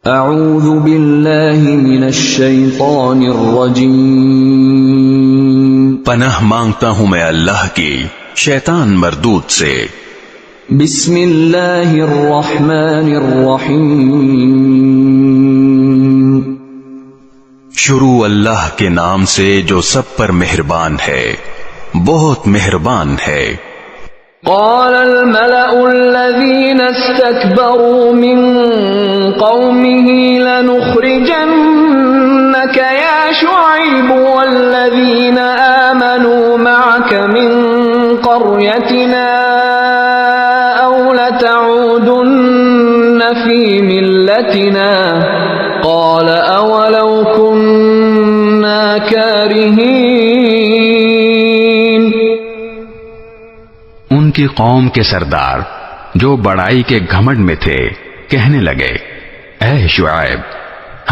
اعوذ باللہ من الشیطان الرجیم، پناہ مانگتا ہوں میں اللہ کی شیطان مردود سے۔ بسم اللہ الرحمن الرحیم، شروع اللہ کے نام سے جو سب پر مہربان ہے، بہت مہربان ہے۔ قال الملأ الذين استكبروا من قومه لنخرجنك يا شعيب والذين آمنوا معك من قريتنا أو لتعودن في ملتنا قال أولو كنا كارهين۔ ان کی قوم کے سردار جو بڑائی کے گھمنڈ میں تھے کہنے لگے، اے شعیب،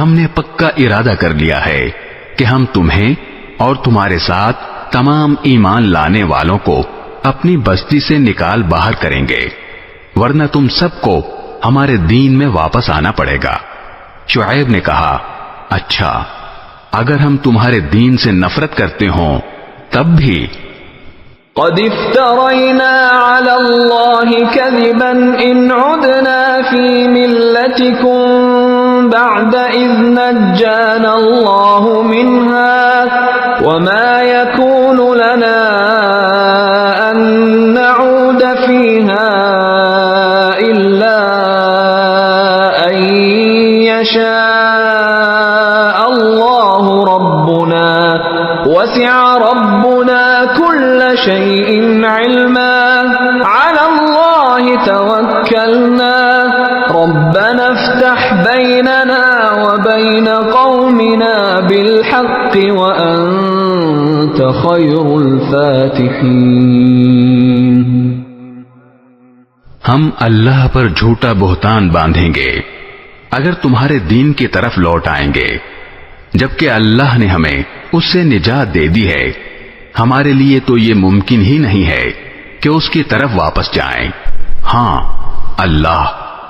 ہم نے پکا ارادہ کر لیا ہے کہ ہم تمہیں اور تمہارے ساتھ تمام ایمان لانے والوں کو اپنی بستی سے نکال باہر کریں گے، ورنہ تم سب کو ہمارے دین میں واپس آنا پڑے گا۔ شعیب نے کہا، اچھا اگر ہم تمہارے دین سے نفرت کرتے ہوں تب بھی۔ قد افترينا على الله كذبا إن عدنا في ملتكم بعد إذ نجانا الله منها وما يكون لنا أن نعود فيها إلا أن يشاء الله ربنا وسع ربنا كل شيء علما على الله توكلنا ربنا افتح بيننا وبين قومنا بالحق وأنت خير الفاتحين۔ ہم اللہ پر جھوٹا بہتان باندھیں گے اگر تمہارے دین کی طرف لوٹ آئیں گے، جبکہ اللہ نے ہمیں اس سے نجات دے دی ہے۔ ہمارے لیے تو یہ ممکن ہی نہیں ہے کہ اس کی طرف واپس جائیں۔ ہاں، اللہ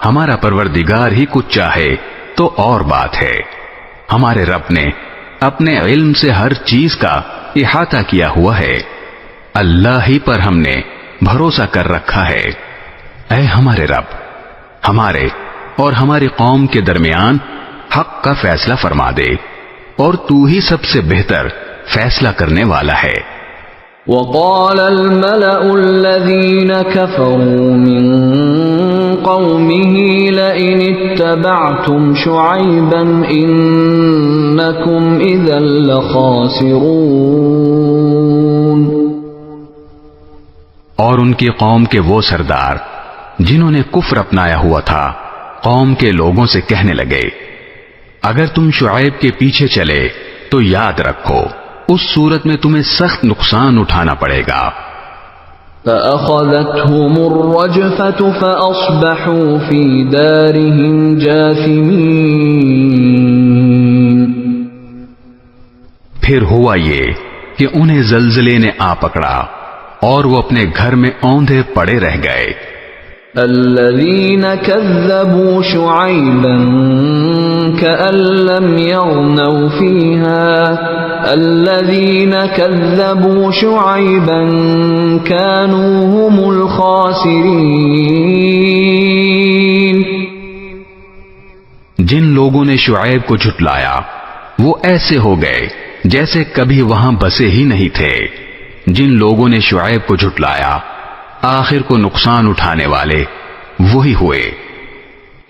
ہمارا پروردگار ہی کچھ چاہے تو اور بات ہے۔ ہمارے رب نے اپنے علم سے ہر چیز کا احاطہ کیا ہوا ہے۔ اللہ ہی پر ہم نے بھروسہ کر رکھا ہے۔ اے ہمارے رب، ہمارے اور ہماری قوم کے درمیان حق کا فیصلہ فرما دے، اور تو ہی سب سے بہتر فیصلہ کرنے والا ہے۔ وقال الملأ الذين كفروا من قومه لئن اتبعتم شعيبا إنكم إذا لخاسرون۔ اور ان کی قوم کے وہ سردار جنہوں نے کفر اپنایا ہوا تھا قوم کے لوگوں سے کہنے لگے، اگر تم شعیب کے پیچھے چلے تو یاد رکھو اس صورت میں تمہیں سخت نقصان اٹھانا پڑے گا۔ فَأَخَذَتْهُمُ الرَّجْفَةُ فَأَصْبَحُوا فِي دَارِهِمْ جَاثِمِينَ۔ پھر ہوا یہ کہ انہیں زلزلے نے آ پکڑا اور وہ اپنے گھر میں اوندھے پڑے رہ گئے۔ الذين كذبوا شعيبا كأن لم يغنوا فيها الذين كذبوا شعيبا كانوا هم الخاسرين۔ جن لوگوں نے شعیب کو جھٹلایا وہ ایسے ہو گئے جیسے کبھی وہاں بسے ہی نہیں تھے۔ جن لوگوں نے شعیب کو جھٹلایا آخر کو نقصان اٹھانے والے وہی ہوئے۔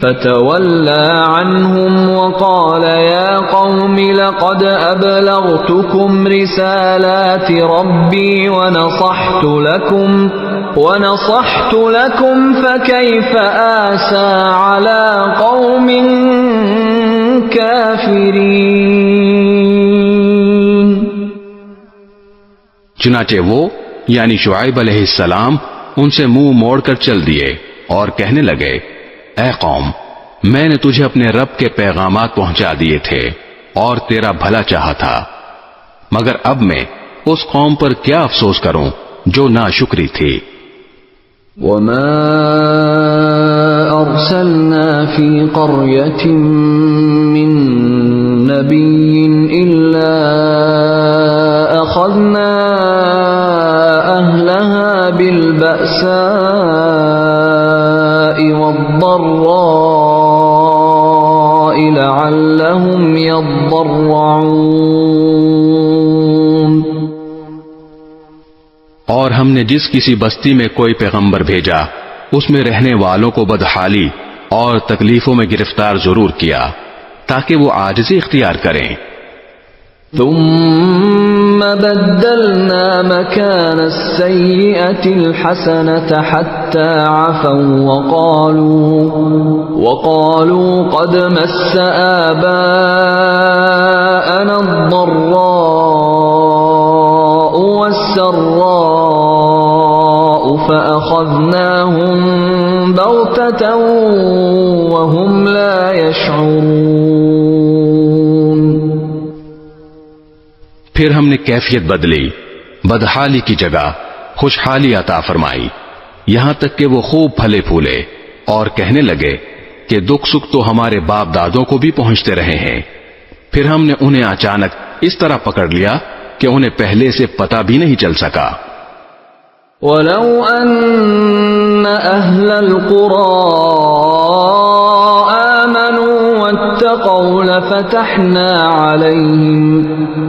فتولى عنهم وقال يا قوم لقد أبلغتكم رسالات ربي ونصحت لكم فكيف آسى على قوم كافرين۔ چنانچہ وہ یعنی شعیب علیہ السلام ان سے منہ موڑ کر چل دیے اور کہنے لگے، اے قوم، میں نے تجھے اپنے رب کے پیغامات پہنچا دیے تھے اور تیرا بھلا چاہا تھا، مگر اب میں اس قوم پر کیا افسوس کروں جو ناشکری تھی۔ وما أرسلنا في قرية نبي إلا أخذنا أهلها بالبأساء والضراء لعلهم يضرعون۔ اور ہم نے جس کسی بستی میں کوئی پیغمبر بھیجا اس میں رہنے والوں کو بدحالی اور تکلیفوں میں گرفتار ضرور کیا تاکہ وہ عاجزی اختیار کریں۔ ثم بدلنا مكان السيئة الحسنة حتى عفوا وقالوا قد مس آباءنا الضراء والسراء فأخذناهم بغتة وهم لا يشعرون۔ پھر ہم نے کیفیت بدلی، بدحالی کی جگہ خوشحالی عطا فرمائی، یہاں تک کہ وہ خوب پھلے پھولے اور کہنے لگے کہ دکھ سکھ تو ہمارے باپ دادوں کو بھی پہنچتے رہے ہیں۔ پھر ہم نے انہیں اچانک اس طرح پکڑ لیا کہ انہیں پہلے سے پتہ بھی نہیں چل سکا۔ وَلَوْ أَنَّ أَهْلَ الْقُرَىٰ آمَنُوا وَاتَّقَوْا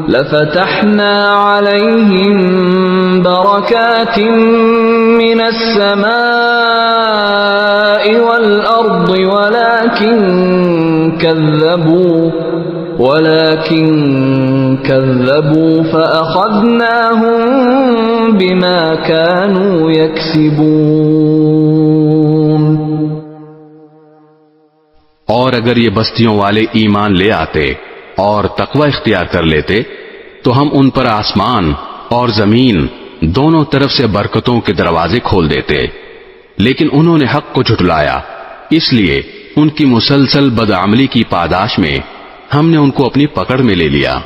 لَفَتَحْنَا عَلَيْهِمْ بَرَكَاتٍ مِّنَ السَّمَاءِ وَالْأَرْضِ ولكن كذبوا فأخذناهم بما كانوا يكسبون۔ اور اگر یہ بستیوں والے ایمان لے آتے اور تقوی اختیار کر لیتے تو ہم ان پر آسمان اور زمین دونوں طرف سے برکتوں کے دروازے کھول دیتے، لیکن انہوں نے حق کو جھٹلایا، اس لیے ان کی مسلسل بدعملی کی پاداش میں ہم نے ان کو اپنی پکڑ میں لے لیا۔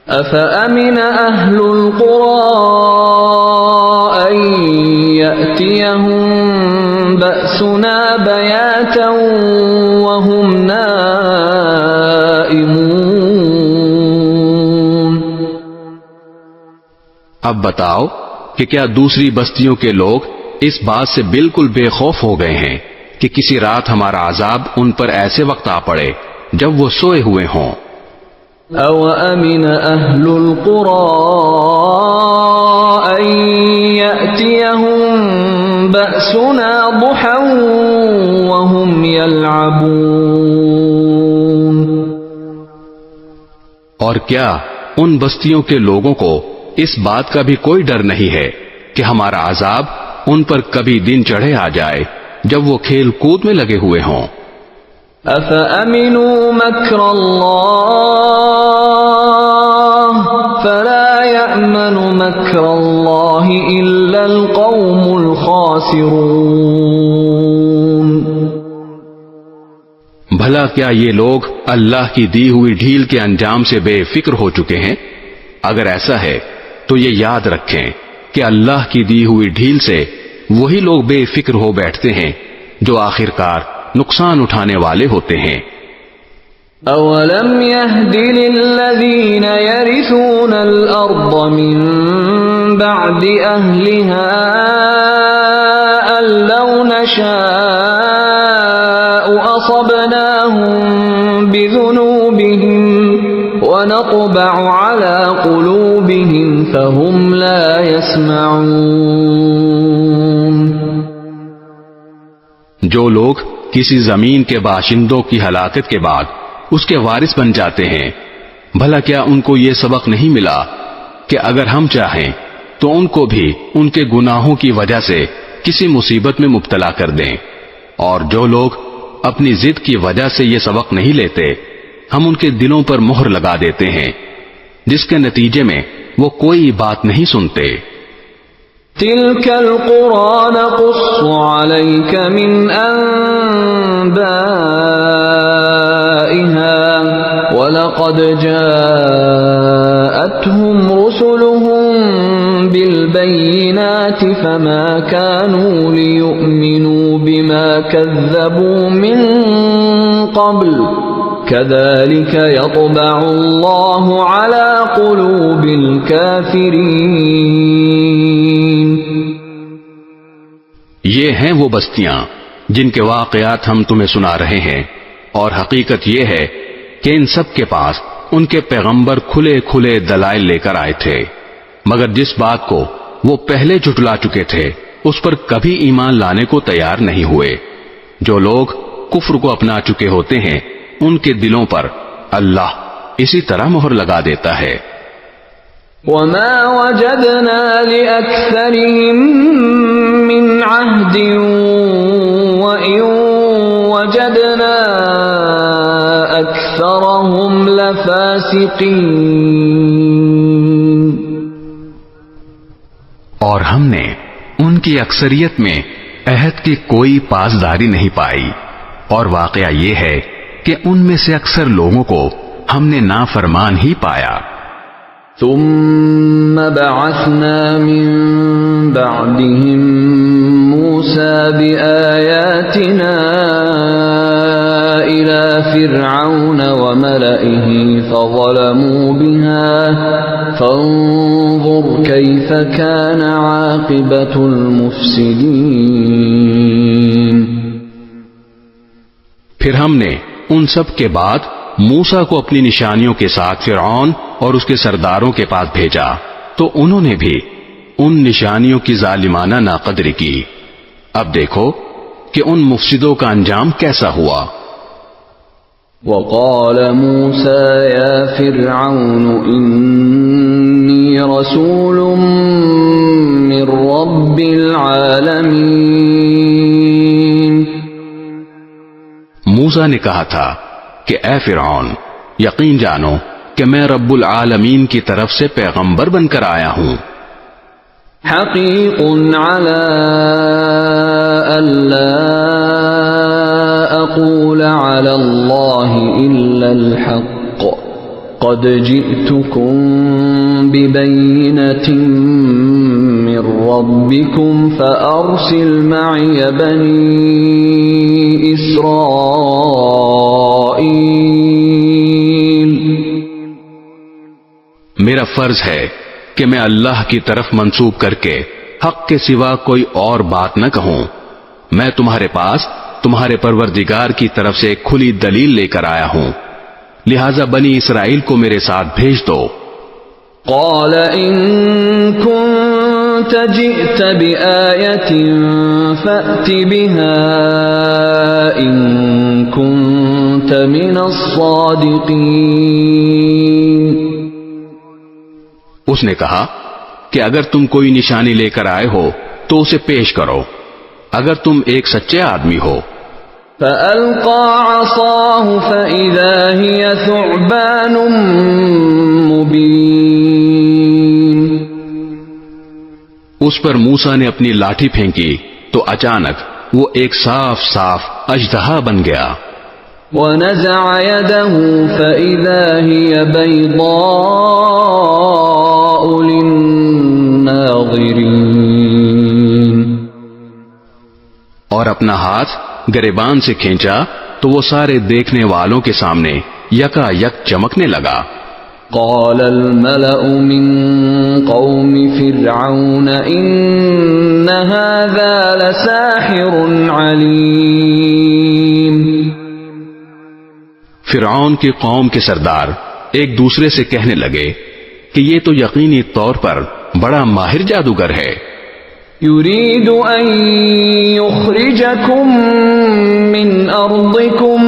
أَفَأَمِنَ أَهْلُ الْقُرَىٰ أَن يَأْتِيَهُم بَأْسُنَا بَيَاتًا وَهُمْ نَائِمُونَ۔ اب بتاؤ کہ کیا دوسری بستیوں کے لوگ اس بات سے بالکل بے خوف ہو گئے ہیں کہ کسی رات ہمارا عذاب ان پر ایسے وقت آ پڑے جب وہ سوئے ہوئے ہوں۔ أَوْ أَمِنَ أَهْلُ الْقُرَىٰ أَن يَأْتِيَهُم بَأْسُنَا ضُحًى وَهُمْ يَلْعَبُونَ۔ اور کیا ان بستیوں کے لوگوں کو اس بات کا بھی کوئی ڈر نہیں ہے کہ ہمارا عذاب ان پر کبھی دن چڑھے آ جائے جب وہ کھیل کود میں لگے ہوئے ہوں۔ أَفَأَمِنُوا مَكْرَ اللَّهِ فَلَا يَأْمَنُ مَكْرَ اللَّهِ إِلَّا الْقَوْمُ الْخَاسِرُونَ۔ بھلا کیا یہ لوگ اللہ کی دی ہوئی ڈھیل کے انجام سے بے فکر ہو چکے ہیں؟ اگر ایسا ہے تو یہ یاد رکھیں کہ اللہ کی دی ہوئی ڈھیل سے وہی لوگ بے فکر ہو بیٹھتے ہیں جو آخرکار نقصان اٹھانے والے ہوتے ہیں۔ أَوَلَمْ يَهْدِ لِلَّذِينَ يَرِثُونَ الْأَرْضَ مِن بَعْدِ أَهْلِهَا أَن لَّوْ نَشَاءُ أَصَبْنَاهُم بِذُنُوبِهِمْ وَنَطْبَعُ عَلَىٰ قُلُوبِهِمْ فَهُمْ لَا يَسْمَعُونَ۔ جو لوگ کسی زمین کے باشندوں کی ہلاکت کے بعد اس کے وارث بن جاتے ہیں، بھلا کیا ان کو یہ سبق نہیں ملا کہ اگر ہم چاہیں تو ان کو بھی ان کے گناہوں کی وجہ سے کسی مصیبت میں مبتلا کر دیں؟ اور جو لوگ اپنی ضد کی وجہ سے یہ سبق نہیں لیتے ہم ان کے دلوں پر مہر لگا دیتے ہیں، جس کے نتیجے میں وہ کوئی بات نہیں سنتے۔ تِلْكَ الْقُرَىٰ نَقُصُّ عَلَيْكَ مِنْ أَنبَائِهَا وَلَقَدْ جَاءَتْهُمْ رُسُلُهُم بِالْبَيِّنَاتِ فَمَا كَانُوا لِيُؤْمِنُوا بِمَا كَذَّبُوا مِن قَبْلُ كذلك يطبع الله على قلوب الكافرين. یہ ہیں وہ بستیاں جن کے واقعات ہم تمہیں سنا رہے ہیں، اور حقیقت یہ ہے کہ ان سب کے پاس ان کے پیغمبر کھلے کھلے دلائل لے کر آئے تھے، مگر جس بات کو وہ پہلے جھٹلا چکے تھے اس پر کبھی ایمان لانے کو تیار نہیں ہوئے. جو لوگ کفر کو اپنا چکے ہوتے ہیں ان کے دلوں پر اللہ اسی طرح مہر لگا دیتا ہے. وما وجدنا لأكثرهم من عهد وإن وجدنا أكثرهم لفاسقين. اور ہم نے ان کی اکثریت میں عہد کی کوئی پاسداری نہیں پائی، اور واقعہ یہ ہے کہ ان میں سے اکثر لوگوں کو ہم نے نافرمان ہی پایا. ثم بعثنا من بعدهم موسى بآياتنا إلى فرعون وملئه فظلموا بها فانظر كيف كان عاقبة المفسدين. پھر ہم نے ان سب کے بعد موسیٰ کو اپنی نشانیوں کے ساتھ فرعون اور اس کے سرداروں کے پاس بھیجا تو انہوں نے بھی ان نشانیوں کی ظالمانہ ناقدری کی. اب دیکھو کہ ان مفسدوں کا انجام کیسا ہوا. وقال موسى يا فرعون إني رسول من رب العالمين. موسیٰ نے کہا تھا کہ اے فرعون، یقین جانو کہ میں رب العالمین کی طرف سے پیغمبر بن کر آیا ہوں. حقیق على ألا أقول على الله إلا الحق قد جئتكم ببينة من ربكم فأرسل معي بني إسرائيل. میرا فرض ہے کہ میں اللہ کی طرف منسوب کر کے حق کے سوا کوئی اور بات نہ کہوں. میں تمہارے پاس تمہارے پروردگار کی طرف سے ایک کھلی دلیل لے کر آیا ہوں، لہذا بنی اسرائیل کو میرے ساتھ بھیج دو. قال إن كنت جئت بآية فأت بها إن كنت من الصادقين. اس نے کہا کہ اگر تم کوئی نشانی لے کر آئے ہو تو اسے پیش کرو اگر تم ایک سچے آدمی ہو. فألقى عصاه فإذا هي ثعبان مبين. اس پر موسیٰ نے اپنی لاٹھی پھینکی تو اچانک وہ ایک صاف صاف اژدہا بن گیا. ونزع يده فإذا هي بيضاء للناظرين. اور اپنا ہاتھ گریبان سے کھینچا تو وہ سارے دیکھنے والوں کے سامنے یکا یک چمکنے لگا. قال الملأ من قوم فرعون إن هذا لساحر عليم. فرعون کی قوم کے سردار ایک دوسرے سے کہنے لگے کہ یہ تو یقینی طور پر بڑا ماہر جادوگر ہے. يريد أن يخرجكم من أرضكم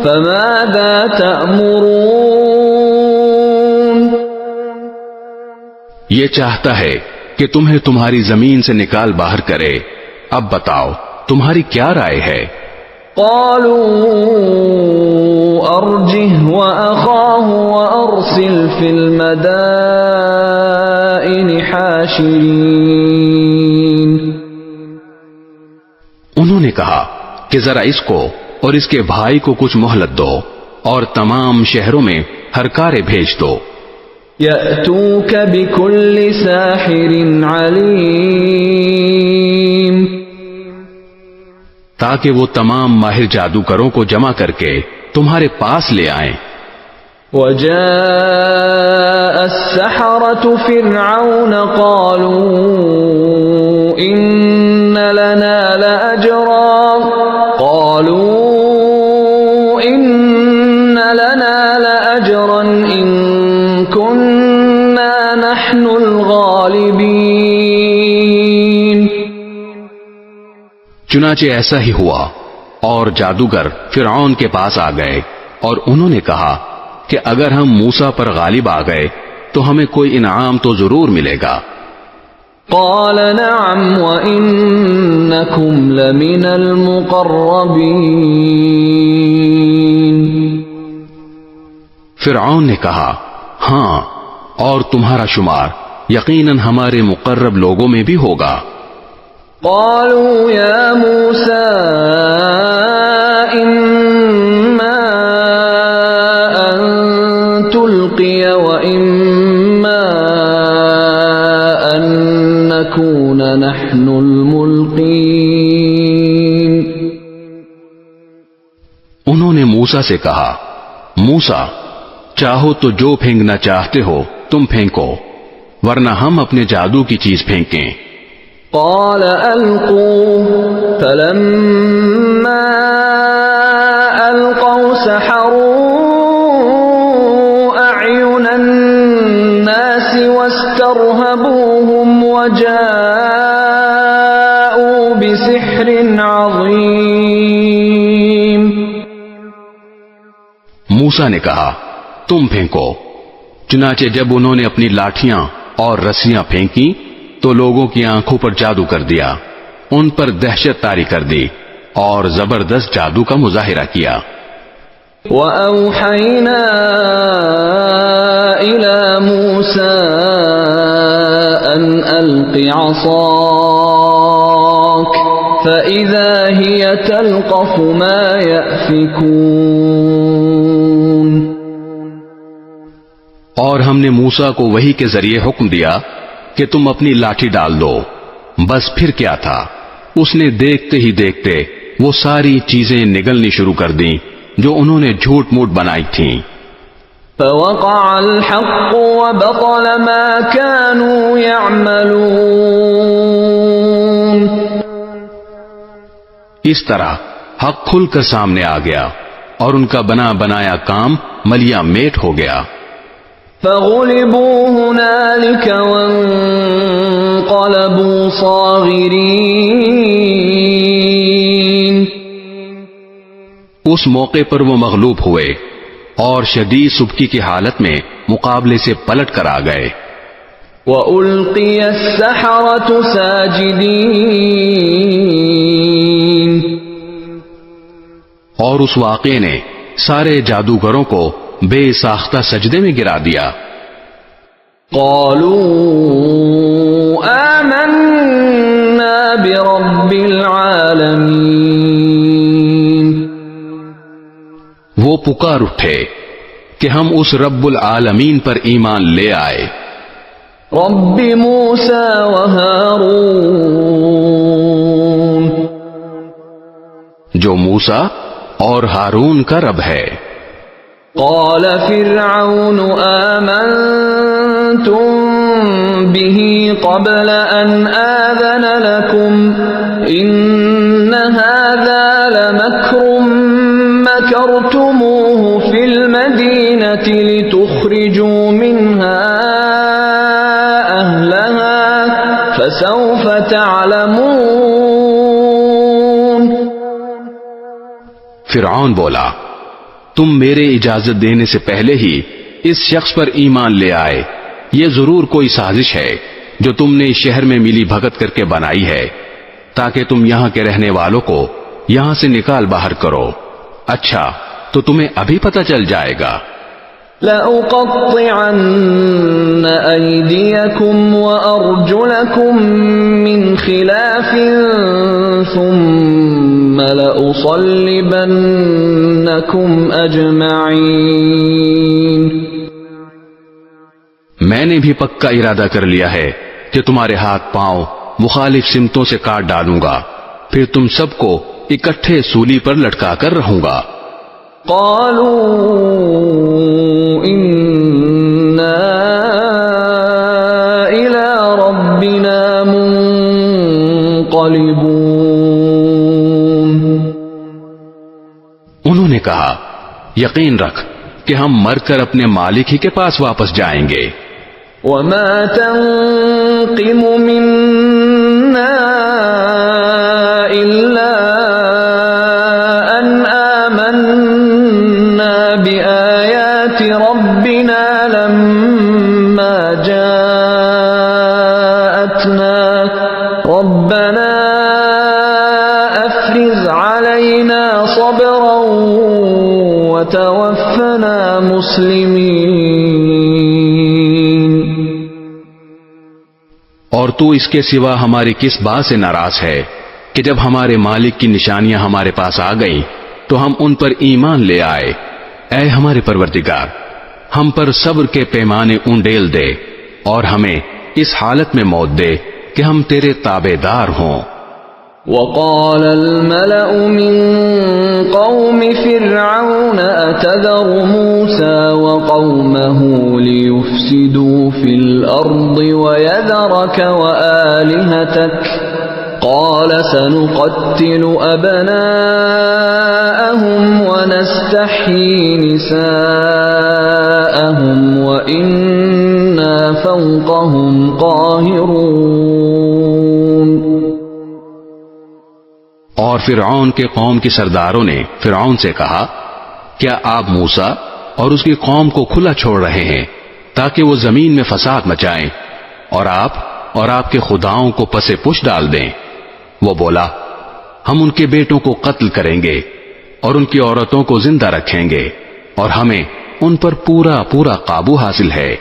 فماذا تأمرون. یہ چاہتا ہے کہ تمہیں تمہاری زمین سے نکال باہر کرے. اب بتاؤ تمہاری کیا رائے ہے. قالوا أرجه وأخاه وأرسل في المدائن حاشرين. انہوں نے کہا کہ ذرا اس کو اور اس کے بھائی کو کچھ مہلت دو اور تمام شہروں میں ہرکارے بھیج دو. يأتوك بكل ساحر عليم. تاکہ وہ تمام ماہر جادوگروں کو جمع کر کے تمہارے پاس لے آئیں۔ وجاء السحرة فرعون قالوا إن لنا لأجرا إن كنا نحن الغالبين۔ چنانچہ ایسا ہی ہوا، اور جادوگر فرعون کے پاس آ گئے اور انہوں نے کہا کہ اگر ہم موسیٰ پر غالب آ گئے تو ہمیں کوئی انعام تو ضرور ملے گا۔ قال نعم وإنكم لمن المقربين۔ فرعون نے کہا ہاں، اور تمہارا شمار یقیناً ہمارے مقرب لوگوں میں بھی ہوگا۔ قالوا يا موسى إما أن تلقي وإما أن نكون نحن الملقين۔ انہوں نے موسیٰ سے کہا موسیٰ، چاہو تو جو پھینکنا چاہتے ہو تم پھینکو، ورنہ ہم اپنے جادو کی چیز پھینکیں۔ قال ألقوا فلما ألقوا سحروا أعين الناس واسترهبوهم وجاءوا بسحر عظيم۔ موسیٰ نے کہا تم پھینکو، چنانچہ جب انہوں نے اپنی لاٹھیاں اور رسیاں پھینکی تو لوگوں کی آنکھوں پر جادو کر دیا، ان پر دہشت طاری کر دی اور زبردست جادو کا مظاہرہ کیا۔ وَأَوْحَيْنَا إِلَى مُوسَىٰ أَنْ أَلْقِ عَصَاكَ فَإِذَا هِيَ تَلْقَفُ مَا يَأْفِكُونَ۔ اور ہم نے موسیٰ کو وحی کے ذریعے حکم دیا کہ تم اپنی لاٹھی ڈال دو۔ بس پھر کیا تھا، اس نے دیکھتے ہی دیکھتے وہ ساری چیزیں نگلنی شروع کر دیں جو انہوں نے جھوٹ موٹ بنائی تھیں۔ فَوَقَعَ الْحَقُّ وَبَطَلَ مَا كَانُوا يَعْمَلُونَ۔ اس طرح حق کھل کر سامنے آ گیا اور ان کا بنا بنایا کام ملیا میٹ ہو گیا۔ فَغُلِبُوا هُنَالِكَ وَانقَلَبُوا صَاغِرِينَ۔ اس موقع پر وہ مغلوب ہوئے اور شدید سبکی کی حالت میں مقابلے سے پلٹ کر آ گئے۔ وَأُلْقِيَ السَّحَرَةُ سَاجِدِينَ۔ اور اس واقعے نے سارے جادوگروں کو بے ساختہ سجدے میں گرا دیا۔ قالوا آمنا برب العالمین۔ وہ پکار اٹھے کہ ہم اس رب العالمین پر ایمان لے آئے۔ رب موسیٰ و ہارون۔ جو موسیٰ اور ہارون کا رب ہے۔ قال فرعون آمنتم به قبل أن آذن لكم إن هذا لمكر مكرتموه في المدينة لتخرجوا منها أهلها فسوف تعلمون۔ فرعون بولا تم میرے اجازت دینے سے پہلے ہی اس شخص پر ایمان لے آئے، یہ ضرور کوئی سازش ہے جو تم نے اس شہر میں ملی بھگت کر کے بنائی ہے تاکہ تم یہاں کے رہنے والوں کو یہاں سے نکال باہر کرو۔ اچھا تو تمہیں ابھی پتہ چل جائے گا۔ لَأُقَطِّعَنَّ أَيْدِيَكُمْ وَأَرْجُلَكُمْ مِنْ خِلَافٍ ثُمَّ لَأُصَلِّبَنَّكُمْ أَجْمَعِينَ۔ میں نے بھی پکا ارادہ کر لیا ہے کہ تمہارے ہاتھ پاؤں مخالف سمتوں سے کاٹ ڈالوں گا، پھر تم سب کو اکٹھے سولی پر لٹکا کر رہوں گا۔ قالوا إنا إلى ربنا منقلبون. انہوں نے کہا یقین رکھ کہ ہم مر کر اپنے مالک ہی کے پاس واپس جائیں گے. وما تنقم منا إلا أن آمنا بآيات ربنا لما جاءتنا ربنا أفرز علينا صبرا وتوفنا مسلمين. اور تو اس کے سوا ہماری کس بات سے ناراض ہے کہ جب ہمارے مالک کی نشانیاں ہمارے پاس آ گئیں تو ہم ان پر ایمان لے آئے. اے ہمارے پروردگار ہم پر صبر کے پیمانے انڈیل دے اور ہمیں اس حالت میں موت دے کہ ہم تیرے تابع دار ہوں. وقال الملأ من قوم فرعون أتذر موسى وقومه ليفسدوا في الأرض ويذرك وآلهتك قال سنقتل أبناءهم ونستحيي نساءهم وإنا فوقهم قاهرون. اور فرعون کے قوم کی سرداروں نے فرعون سے کہا کیا آپ موسیٰ اور اس کی قوم کو کھلا چھوڑ رہے ہیں تاکہ وہ زمین میں فساد مچائیں اور آپ کے خداؤں کو پسے پش ڈال دیں؟ وہ بولا ہم ان کے بیٹوں کو قتل کریں گے اور ان کی عورتوں کو زندہ رکھیں گے اور ہمیں ان پر پورا پورا قابو حاصل ہے.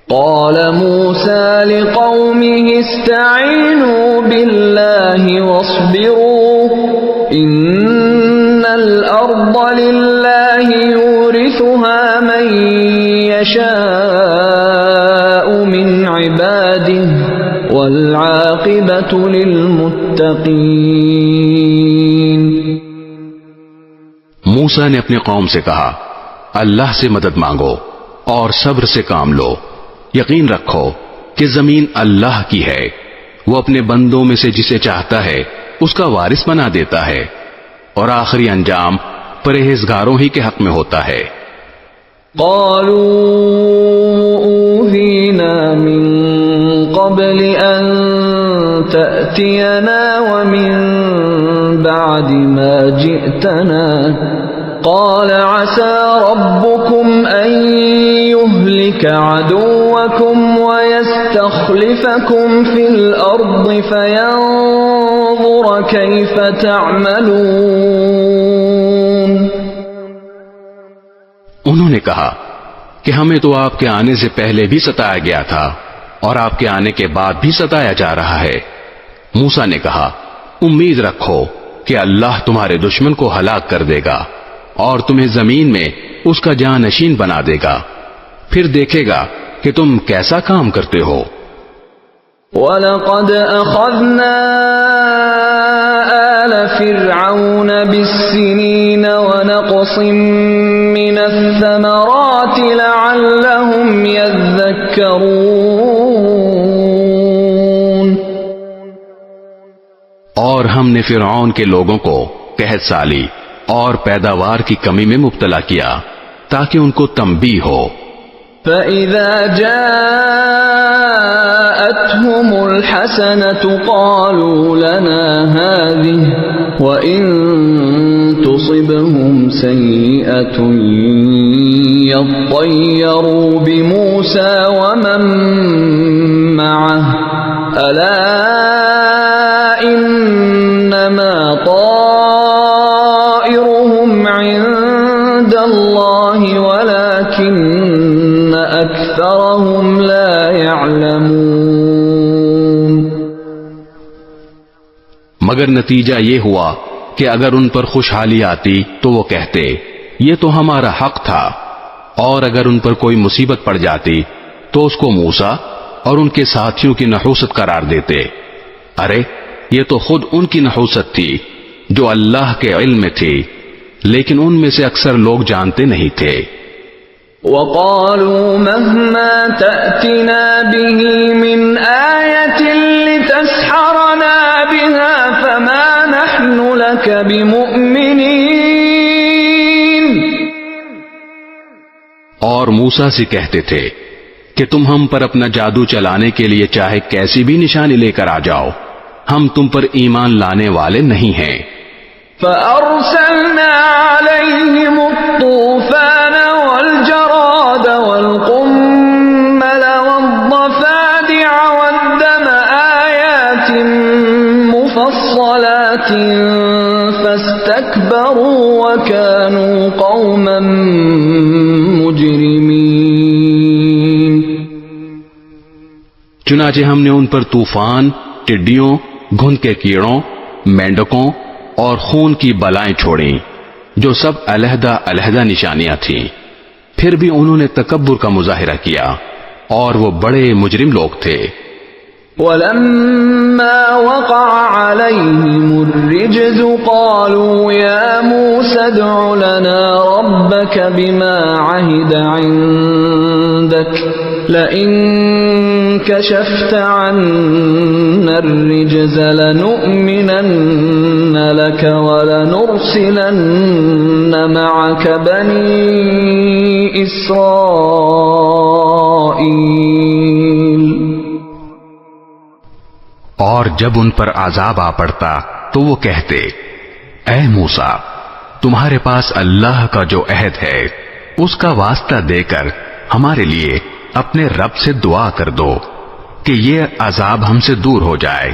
قال موسى لقومه استعينوا بالله واصبروا إن الأرض لله يورثها من يشاء من عباده والعاقبة للمتقين. موسیٰ نے اپنی قوم سے کہا اللہ سے مدد مانگو اور صبر سے کام لو. یقین رکھو کہ زمین اللہ کی ہے، وہ اپنے بندوں میں سے جسے چاہتا ہے اس کا وارث بنا دیتا ہے اور آخری انجام پرہیزگاروں ہی کے حق میں ہوتا ہے. قالوا أوذينا من قبل أن تأتينا ومن بعد ما جئتنا قال عسى ربكم أن يهلك عدوكم ويستخلفكم في الأرض فينظر كيف تعملون. انہوں نے کہا کہ ہمیں تو آپ کے آنے سے پہلے بھی ستایا گیا تھا اور آپ کے آنے کے بعد بھی ستایا جا رہا ہے. موسیٰ نے کہا امید رکھو کہ اللہ تمہارے دشمن کو ہلاک کر دے گا اور تمہیں زمین میں اس کا جانشین بنا دے گا، پھر دیکھے گا کہ تم کیسا کام کرتے ہو. وَلَقَدْ أَخَذْنَا آلَ فِرْعَوْنَ بِالسِّنِينَ وَنَقْصٍ مِّنَ الثَّمَرَاتِ لَعَلَّهُمْ يَذَّكَّرُونَ. اور ہم نے فرعون کے لوگوں کو قحط سالی اور پیداوار کی کمی میں مبتلا کیا تاکہ ان کو تنبیہ ہو. فَإِذَا جَاءَتْهُمُ الْحَسَنَةُ قَالُوا لَنَا هَذِهِ وَإِن تُصِبْهُمْ سَيِّئَةٌ يَطَّيَّرُوا بِمُوسَى وَمَن مَّعَهُ أَلَا إِنَّمَا طَائِرُهُمْ عِندَ اللَّهِ وَلَكِنَّ أَكْثَرَهُمْ لَا يَعْلَمُونَ. مگر نتیجہ یہ ہوا کہ اگر ان پر خوشحالی آتی تو وہ کہتے یہ تو ہمارا حق تھا، اور اگر ان پر کوئی مصیبت پڑ جاتی تو اس کو موسیٰ اور ان کے ساتھیوں کی نحوست قرار دیتے. ارے یہ تو خود ان کی نحوست تھی جو اللہ کے علم میں تھی، لیکن ان میں سے اکثر لوگ جانتے نہیں تھے۔ وقالوا مهما تأتنا به من آية لتسحرنا بها فما نحن لك بمؤمنين۔ اور موسیٰ سے کہتے تھے کہ تم ہم پر اپنا جادو چلانے کے لیے چاہے کیسی بھی نشانی لے کر آ جاؤ، ہم تم پر ایمان لانے والے نہیں ہیں۔ فأرسلنا عليهم الطوفان والجراد والقمل والضفادع والدم آيات مفصلات فاستكبروا وكانوا قوما مجرمين۔ چنانچہ ہم نے ان پر طوفان، ٹڈیوں، گھن کے کیڑوں، مینڈکوں اور خون کی بلائیں چھوڑیں جو سب علیحدہ علیحدہ نشانیاں تھیں، پھر بھی انہوں نے تکبر کا مظاہرہ کیا اور وہ بڑے مجرم لوگ تھے۔ وَلَمَّا وَقَعَ عَلَيْهِمُ الرِّجْزُ قَالُوا يَا مُوسَى ادْعُ لَنَا رَبَّكَ بِمَا عَهِدَ عِندَكَ لَئِن كَشَفْتَ عَنَّا الرِّجْزَ لَنُؤْمِنَنَّ لَكَ وَلَنُرْسِلَنَّ مَعَكَ بَنِي إِسْرَائِيلَ۔ اور جب ان پر عذاب آ پڑتا تو وہ کہتے، اے موسیٰ، تمہارے پاس اللہ کا جو عہد ہے اس کا واسطہ دے کر ہمارے لیے اپنے رب سے دعا کر دو کہ یہ عذاب ہم سے دور ہو جائے،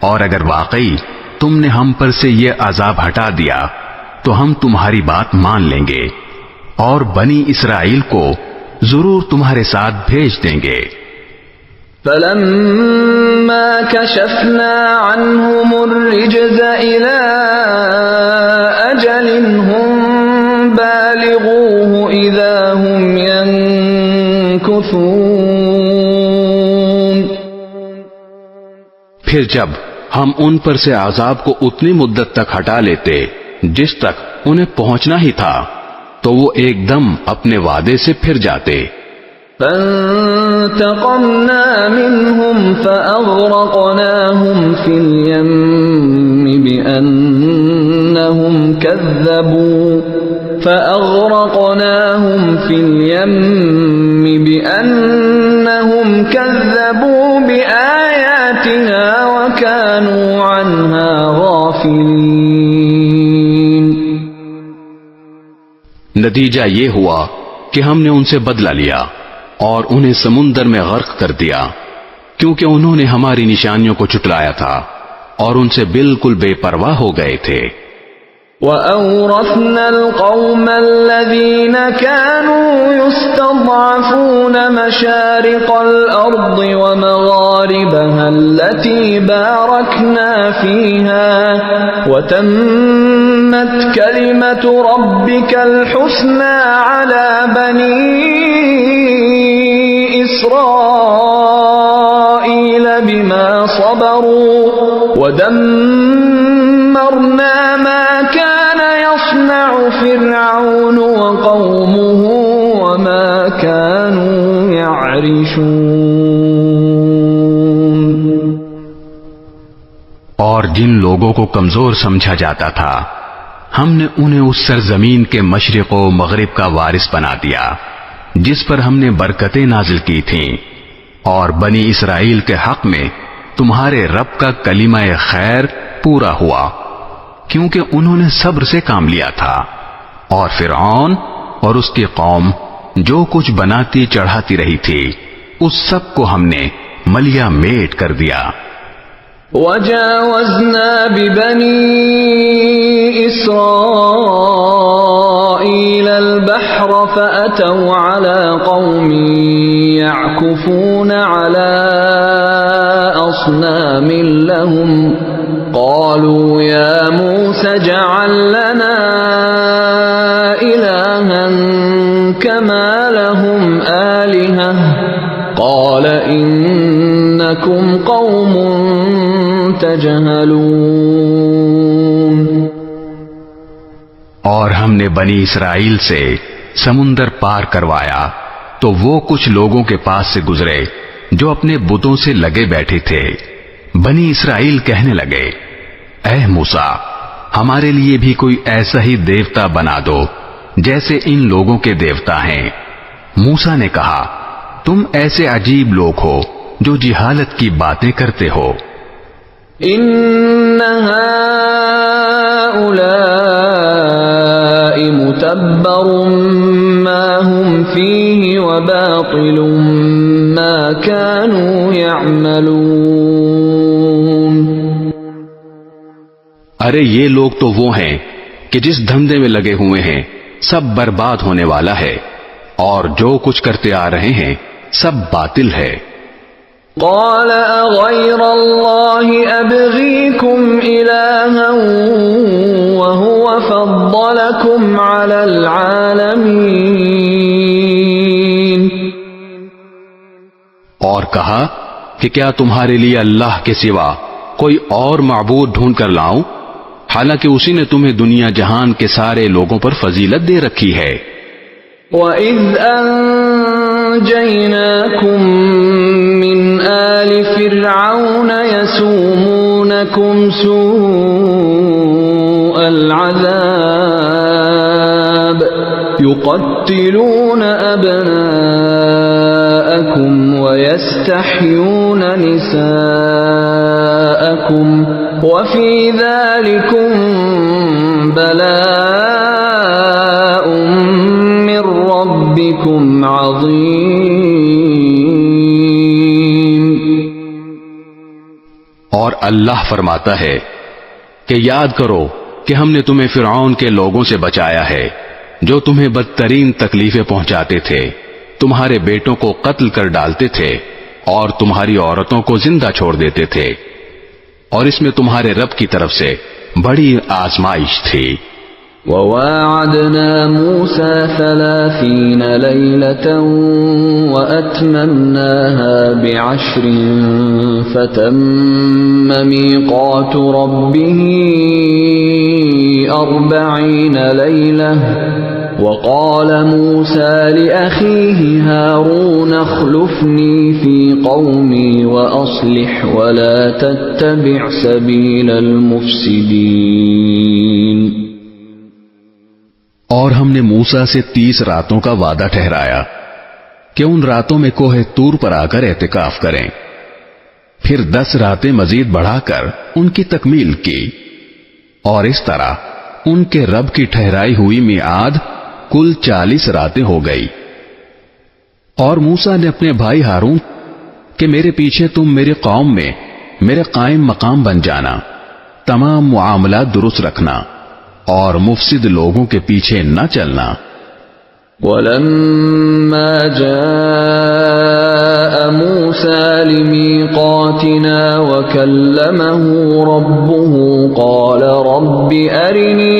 اور اگر واقعی تم نے ہم پر سے یہ عذاب ہٹا دیا تو ہم تمہاری بات مان لیں گے اور بنی اسرائیل کو ضرور تمہارے ساتھ بھیج دیں گے۔ فَلَمَّا كَشَفْنَا عَنْهُمُ الرِّجْزَ إِلَىٰ أَجَلٍ هُمْ بَالِغُوهُ إِذَا هُمْ يَنكُثُونَ۔ پھر جب ہم ان پر سے عذاب کو اتنی مدت تک ہٹا لیتے جس تک انہیں پہنچنا ہی تھا تو وہ ایک دم اپنے وعدے سے پھر جاتے۔ فانتقمنا منهم فأغرقناهم في اليم بأنهم كذبوا بآياتنا وكانوا عنها غافلين۔ نتیجہ یہ ہوا کہ ہم نے ان سے بدلہ لیا اور انہیں سمندر میں غرق کر دیا، کیونکہ انہوں نے ہماری نشانیوں کو جھٹلایا تھا اور ان سے بالکل بے پرواہ ہو گئے تھے۔ وَأَوْرَثْنَا الْقَوْمَ الَّذِينَ كَانُوا يُسْتَضْعَفُونَ مَشَارِقَ الْأَرْضِ وَمَغَارِبَهَا الَّتِي بَارَكْنَا فِيهَا وَتَمَّتْ كَلِمَةُ رَبِّكَ الْحُسْنَى عَلَى بَنِي إِسْرَائِيلَ بِمَا صَبَرُوا وَدَمَّرْنَا مَا كَانَ يَصْنَعُ فِرْعَوْنُ وَقَوْمُهُ وَمَا كَانُوا يَعْرِشُونَ۔ اور جن لوگوں کو کمزور سمجھا جاتا تھا ہم نے انہیں اس سرزمین کے مشرق و مغرب کا وارث بنا دیا جس پر ہم نے برکتیں نازل کی تھیں، اور بنی اسرائیل کے حق میں تمہارے رب کا کلمہ خیر پورا ہوا، کیونکہ انہوں نے صبر سے کام لیا تھا، اور فرعون اور اس کی قوم جو کچھ بناتی چڑھاتی رہی تھی اس سب کو ہم نے ملیا میٹ کر دیا۔ وَجَاوَزْنَا بِبَنِي إِسْرَائِيلَ الْبَحْرَ فَأَتَوْا عَلَى قَوْمٍ يَعْكُفُونَ عَلَى أَصْنَامٍ لَهُمْ قَالُوا يَا مُوسَى اجْعَل لَّنَا إِلَٰهًا كَمَا لَهُمْ آلِهَةٌ قَالَ إِنَّكُمْ قَوْمٌ تَجْهَلُونَ۔ اور ہم نے بنی اسرائیل سے سمندر پار کروایا تو وہ کچھ لوگوں کے پاس سے گزرے جو اپنے بتوں سے لگے بیٹھے تھے۔ بنی اسرائیل کہنے لگے، اے موسیٰ، ہمارے لیے بھی کوئی ایسا ہی دیوتا بنا دو جیسے ان لوگوں کے دیوتا ہیں۔ موسیٰ نے کہا، تم ایسے عجیب لوگ ہو جو جہالت کی باتیں کرتے ہو۔ ان هؤلاء متبر ما هم فيه وباطل ما كانوا يعملون۔ ارے یہ لوگ تو وہ ہیں کہ جس دھندے میں لگے ہوئے ہیں سب برباد ہونے والا ہے، اور جو کچھ کرتے آ رہے ہیں سب باطل ہے۔ قال اغير الله ابغيكم الها وهو فضلكم على العالمين۔ اور کہا کہ کیا تمہارے لیے اللہ کے سوا کوئی اور معبود ڈھونڈ کر لاؤں، حالانکہ اسی نے تمہیں دنیا جہان کے سارے لوگوں پر فضیلت دے رکھی ہے۔ وَإِذْ أَنْجَيْنَاكُمْ مِنْ آلِ فِرْعَوْنَ يَسُومُونَكُمْ سُوءَ الْعَذَابِ يُقَتِّلُونَ أَبْنَاءَكُمْ وَيَسْتَحْيُونَ نِسَاءَكُمْ وَفِي ذَلِكُمْ بَلَاءٌ مِّن رَّبِّكُمْ عَظِيمٌ۔ اور اللہ فرماتا ہے کہ یاد کرو کہ ہم نے تمہیں فرعون کے لوگوں سے بچایا ہے جو تمہیں بدترین تکلیفیں پہنچاتے تھے، تمہارے بیٹوں کو قتل کر ڈالتے تھے اور تمہاری عورتوں کو زندہ چھوڑ دیتے تھے، اور اس میں تمہارے رب کی طرف سے بڑی آزمائش تھی۔ وَوَاعَدْنَا مُوسَى 30 لَيْلَةً وَأَتْمَمْنَاهَا ب10 فَتَمَّ مِيقَاتُ رَبِّهِ 40 لَيْلَةً وَقَالَ مُوسَى لِأَخِيهِ هَارُونَ اخْلُفْنِي فِي قَوْمِي وَأَصْلِحْ وَلَا تَتَّبِعْ سَبِيلَ الْمُفْسِدِينَ۔ اور ہم نے موسیٰ سے 30 راتوں کا وعدہ ٹھہرایا کہ ان راتوں میں کوہ طور پر آ کر اعتکاف کریں، پھر 10 راتیں مزید بڑھا کر ان کی تکمیل کی، اور اس طرح ان کے رب کی ٹھہرائی ہوئی میعاد کل 40 راتیں ہو گئی۔ اور موسیٰ نے اپنے بھائی ہارون کہ میرے پیچھے تم میری قوم میں میرے قائم مقام بن جانا، تمام معاملات درست رکھنا اور مفسد لوگوں کے پیچھے نہ چلنا۔ وَلَمَّا جَاءَ مُوسَى لِمِيقَاتِنَا وَكَلَّمَهُ رَبُّهُ قَالَ رَبِّ أَرِنِي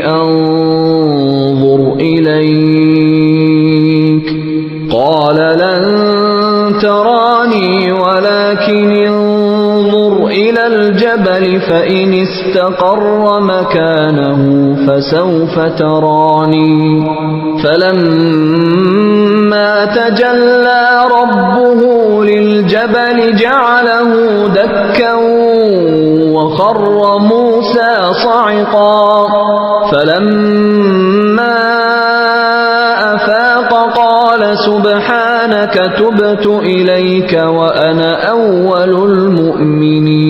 أَنظُرْ إِلَيْكَ قَالَ لَن تَرَانِي وَلَكِنِ انظُرْ إِلَى الْجَبَلِ فَإِنِ اسْتَقَرَّ مَكَانَهُ فَسَوْفَ تَرَانِي فَلَمَّا تَجَلَّى رَبُّهُ لِلْجَبَلِ جَعَلَهُ دَكًّا وَخَرَّ مُوسَى صَعِقًا فَلَمَّا أَفَاقَ قَالَ سُبْحَانَكَ تُبْتُ إِلَيْكَ وَأَنَا أَوَّلُ الْمُؤْمِنِينَ۔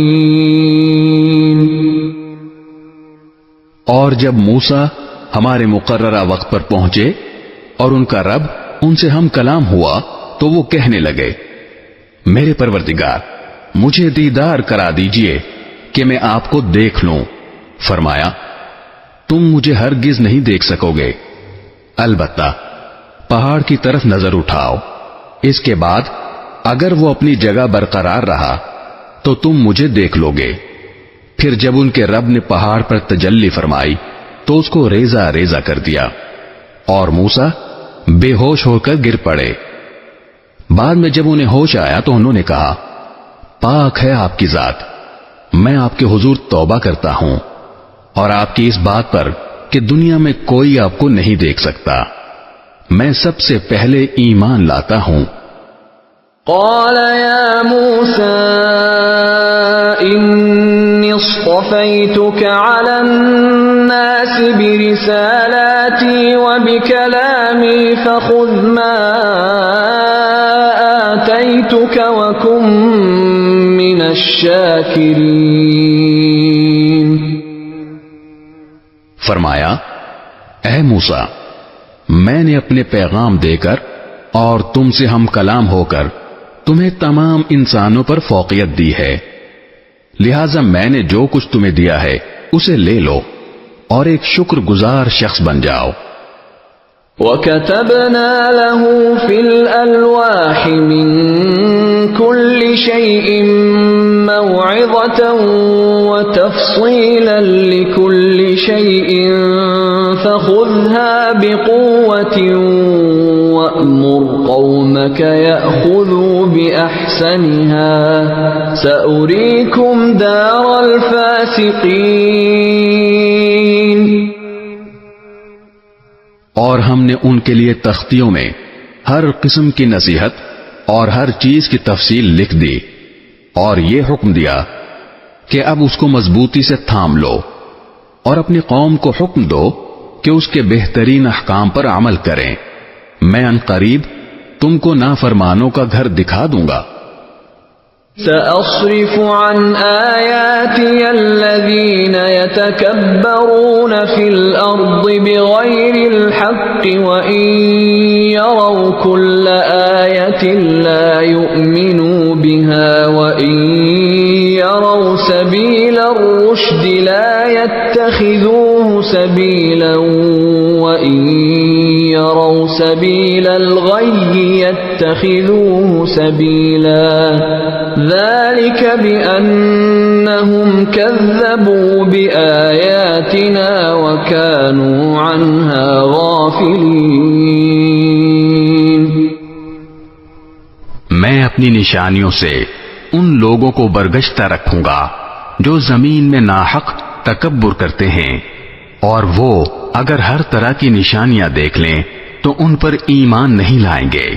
اور جب موسیٰ ہمارے مقررہ وقت پر پہنچے اور ان کا رب ان سے ہم کلام ہوا تو وہ کہنے لگے، میرے پروردگار مجھے دیدار کرا دیجئے کہ میں آپ کو دیکھ لوں۔ فرمایا، تم مجھے ہرگز نہیں دیکھ سکو گے، البتہ پہاڑ کی طرف نظر اٹھاؤ، اس کے بعد اگر وہ اپنی جگہ برقرار رہا تو تم مجھے دیکھ لو گے۔ پھر جب ان کے رب نے پہاڑ پر تجلی فرمائی تو اس کو ریزہ ریزہ کر دیا، اور موسیٰ بے ہوش ہو کر گر پڑے۔ بعد میں جب انہیں ہوش آیا تو انہوں نے کہا، پاک ہے آپ کی ذات، میں آپ کے حضور توبہ کرتا ہوں، اور آپ کی اس بات پر کہ دنیا میں کوئی آپ کو نہیں دیکھ سکتا، میں سب سے پہلے ایمان لاتا ہوں۔ قال يا موسى إني اصطفيتك على الناس برسالاتي وبكلامي فخذ ما آتيتك وكن من الشاكرين۔ فرمایا، اے موسیٰ، میں نے اپنے پیغام دے کر اور تم سے ہم کلام ہو کر تمہیں تمام انسانوں پر فوقیت دی ہے، لہذا میں نے جو کچھ تمہیں دیا ہے اسے لے لو اور ایک شکر گزار شخص بن جاؤ۔ وَكَتَبْنَا لَهُ فِي الْأَلْوَاحِ مِنْ كُلِّ شَيْءٍ مَوْعِظَةً وَتَفْصِيلًا لِكُلِّ شَيْءٍ فَخُذْهَا بِقُوَّةٍ وَأْمُرْ قَوْمَكَ يَأْخُذُوا بِأَحْسَنِهَا سَأُرِيكُمْ دَارَ الْفَاسِقِينَ۔ اور ہم نے ان کے لیے تختیوں میں ہر قسم کی نصیحت اور ہر چیز کی تفصیل لکھ دی، اور یہ حکم دیا کہ اب اس کو مضبوطی سے تھام لو اور اپنی قوم کو حکم دو کہ اس کے بہترین احکام پر عمل کریں، میں عنقریب تم کو نافرمانوں کا گھر دکھا دوں گا۔ سأصرف عن آياتي الذين يتكبرون في الأرض بغير الحق وإن يروا كل آية لا يؤمنوا بها وإن يروا سبيل الرشد لا يتخذوه سبيلا وإن يروا سبيل الغي يتخذوه سبيلا ذلك بأنهم كذبوا بآياتنا وكانوا عنها غافلين۔ میں اپنی نشانیوں سے ان لوگوں کو برگشتہ رکھوں گا جو زمین میں ناحق تکبر کرتے ہیں، اور وہ اگر ہر طرح کی نشانیاں دیکھ لیں تو ان پر ایمان نہیں لائیں گے،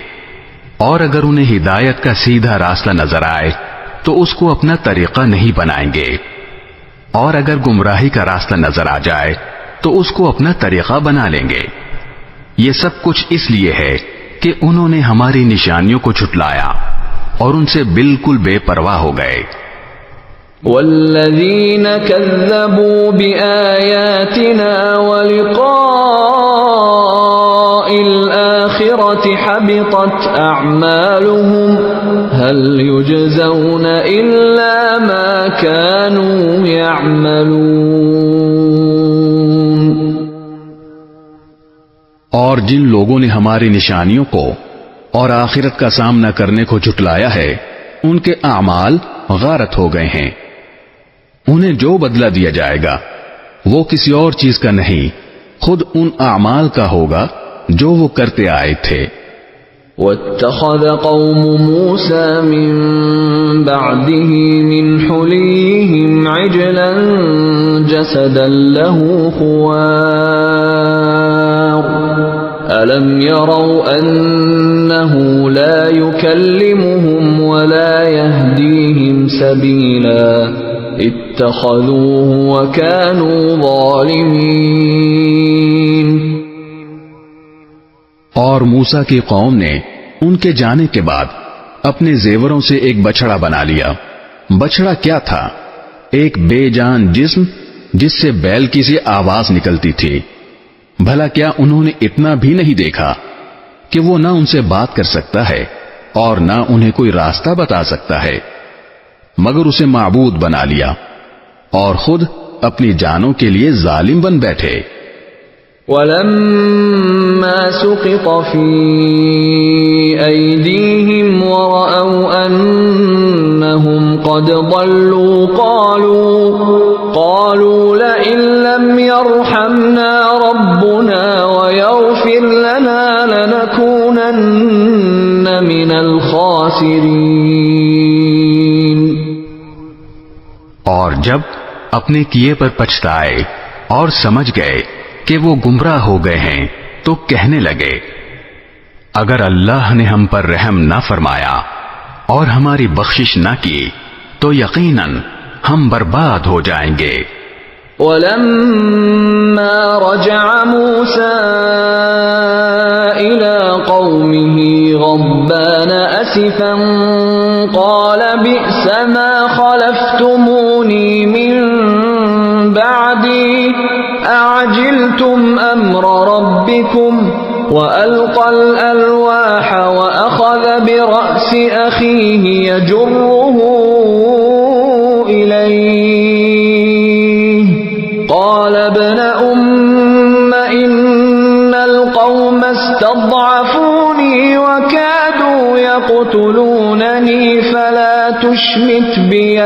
اور اگر انہیں ہدایت کا سیدھا راستہ نظر آئے تو اس کو اپنا طریقہ نہیں بنائیں گے، اور اگر گمراہی کا راستہ نظر آ جائے تو اس کو اپنا طریقہ بنا لیں گے۔ یہ سب کچھ اس لیے ہے کہ انہوں نے ہماری نشانیوں کو جھٹلایا اور ان سے بالکل بے پرواہ ہو گئے۔ والذین کذبوا بآیاتنا ولقاء الآخرة حبطت أعمالهم هل يجزون إلا ما كانوا يعملون۔ اور جن لوگوں نے ہماری نشانیوں کو اور آخرت کا سامنا کرنے کو جھٹلایا ہے ان کے اعمال غارت ہو گئے ہیں، انہیں جو بدلہ دیا جائے گا وہ کسی اور چیز کا نہیں، خود ان اعمال کا ہوگا جو وہ کرتے آئے تھے۔ واتخذ قوم موسى من بعده من حليهم عجلا جسدا له خوار ألم يروا أنه لا يكلمهم ولا يهديهم سبيلا اتخذوه وكانوا ظالمين۔ اور موسیٰ کی قوم نے ان کے جانے کے بعد اپنے زیوروں سے ایک بچڑا بنا لیا۔ بچڑا کیا تھا؟ ایک بے جان جسم جس سے بیل کی سی آواز نکلتی تھی۔ بھلا کیا انہوں نے اتنا بھی نہیں دیکھا کہ وہ نہ ان سے بات کر سکتا ہے اور نہ انہیں کوئی راستہ بتا سکتا ہے، مگر اسے معبود بنا لیا اور خود اپنی جانوں کے لیے ظالم بن بیٹھے۔ وَلَمَّا سُقِطَ فِي أَيْدِيهِمْ وَرَأَوْا أَنَّهُمْ قَدْ ضَلُّوا قَالُوا لَئِن لَّمْ يَرْحَمْنَا رَبُّنَا وَيَغْفِرْ لَنَا لَنَكُونَنَّ مِنَ الْخَاسِرِينَ۔ اور جب اپنے کیے پر پچھتائے اور سمجھ گئے کہ وہ گمراہ ہو گئے ہیں تو کہنے لگے، اگر اللہ نے ہم پر رحم نہ فرمایا اور ہماری بخشش نہ کی تو یقیناً ہم برباد ہو جائیں گے۔ وَلَمَّا رَجَعَ مُوسَىٰ إِلَىٰ قَوْمِهِ غَضْبَانَ أَسِفًا قَالَ بِئْسَ مَا خَلَفْتُمُونِي مِن بَعْدِي أَعْجِلْتُمْ أَمْرَ رَبِّكُمْ وَأَلْقَى الْأَلْوَاحَ وَأَخَذَ بِرَأْسِ أَخِيهِ يَجُرُّهُ إِلَيْهِ قَالَ ابْنَ أُمَّ إِنَّ الْقَوْمَ اسْتَضْعَفُونِي وَكَادُوا يَقْتُلُونَنِي فَلَا تُشْمِتْ بِيَ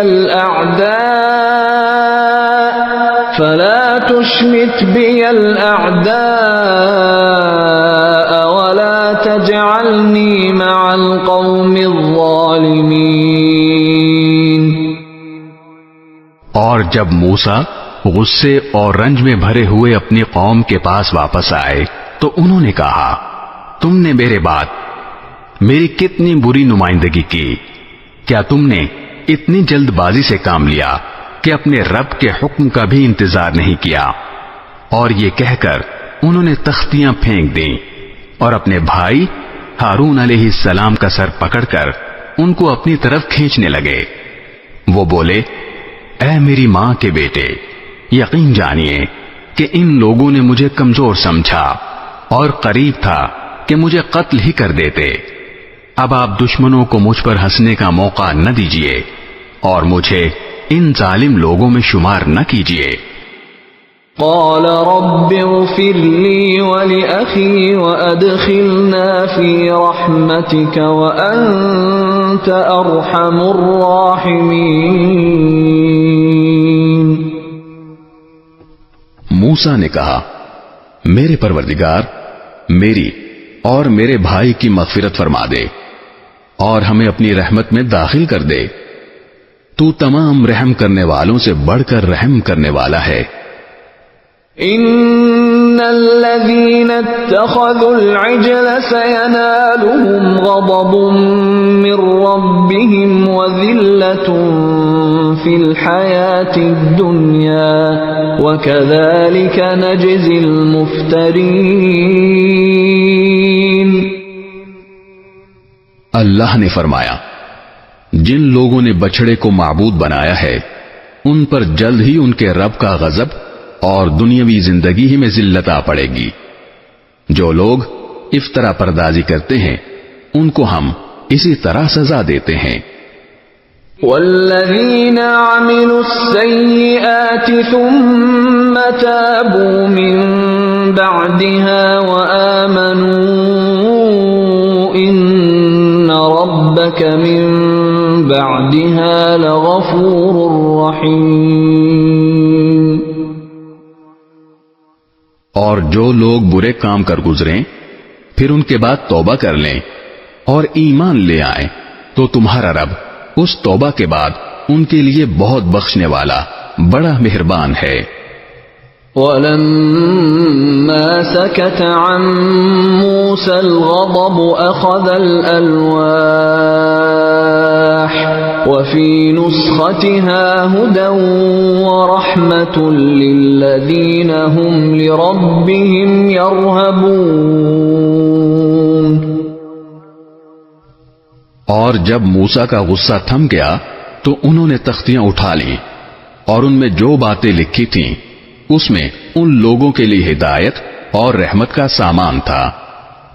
الْأَعْدَاءَ وَلَا تَجْعَلْنِي مَعَ الْقَوْمِ الظَّالِمِينَ۔ اور جب موسیٰ غصے اور رنج میں بھرے ہوئے اپنی قوم کے پاس واپس آئے تو انہوں نے کہا، تم نے میرے بعد میری کتنی بری نمائندگی کی، کیا تم نے اتنی جلد بازی سے کام لیا کہ اپنے رب کے حکم کا بھی انتظار نہیں کیا؟ اور یہ کہہ کر انہوں نے تختیاں پھینک دیں اور اپنے بھائی ہارون علیہ السلام کا سر پکڑ کر ان کو اپنی طرف کھینچنے لگے۔ وہ بولے، اے میری ماں کے بیٹے، یقین جانیے کہ ان لوگوں نے مجھے کمزور سمجھا اور قریب تھا کہ مجھے قتل ہی کر دیتے۔ اب آپ دشمنوں کو مجھ پر ہنسنے کا موقع نہ دیجیے اور مجھے ان ظالم لوگوں میں شمار نہ کیجیے۔ قال رب اغفر لي ولأخي وأدخلنا في رحمتك وأنت أرحم الراحمين۔ موسیٰ نے کہا، میرے پروردگار میری اور میرے بھائی کی مغفرت فرما دے اور ہمیں اپنی رحمت میں داخل کر دے، تو تمام رحم کرنے والوں سے بڑھ کر رحم کرنے والا ہے۔ ان الذين اتخذوا العجل سينالهم غضب من ربهم وذلة في الحياة الدنيا وكذلك نجزي المفترين۔ اللہ نے فرمایا، جن لوگوں نے بچڑے کو معبود بنایا ہے ان پر جلد ہی ان کے رب کا غضب اور دنیاوی زندگی ہی میں ذلت آ پڑے گی۔ جو لوگ افطرا پردازی کرتے ہیں ان کو ہم اسی طرح سزا دیتے ہیں۔ والذین عملوا السیئات ثم تابوا من بعدها وآمنوا ان ربک من بعدها لغفور رحیم۔ اور جو لوگ برے کام کر گزریں پھر ان کے بعد توبہ کر لیں اور ایمان لے آئیں تو تمہارا رب اس توبہ کے بعد ان کے لیے بہت بخشنے والا بڑا مہربان ہے۔ وَلَمَّا سَكَتَ عَن مُوسَى الْغَضَبُ أَخَذَ الْأَلْوَاحَ وَفِي نُسْخَتِهَا هُدًى وَرَحْمَةٌ لِّلَّذِينَ هُمْ لِرَبِّهِمْ يَرْهَبُونَ۔ اور جب موسیٰ کا غصہ تھم گیا تو انہوں نے تختیاں اٹھا لیں اور ان میں جو باتیں لکھی تھیں اس میں ان لوگوں کے لیے ہدایت اور رحمت کا سامان تھا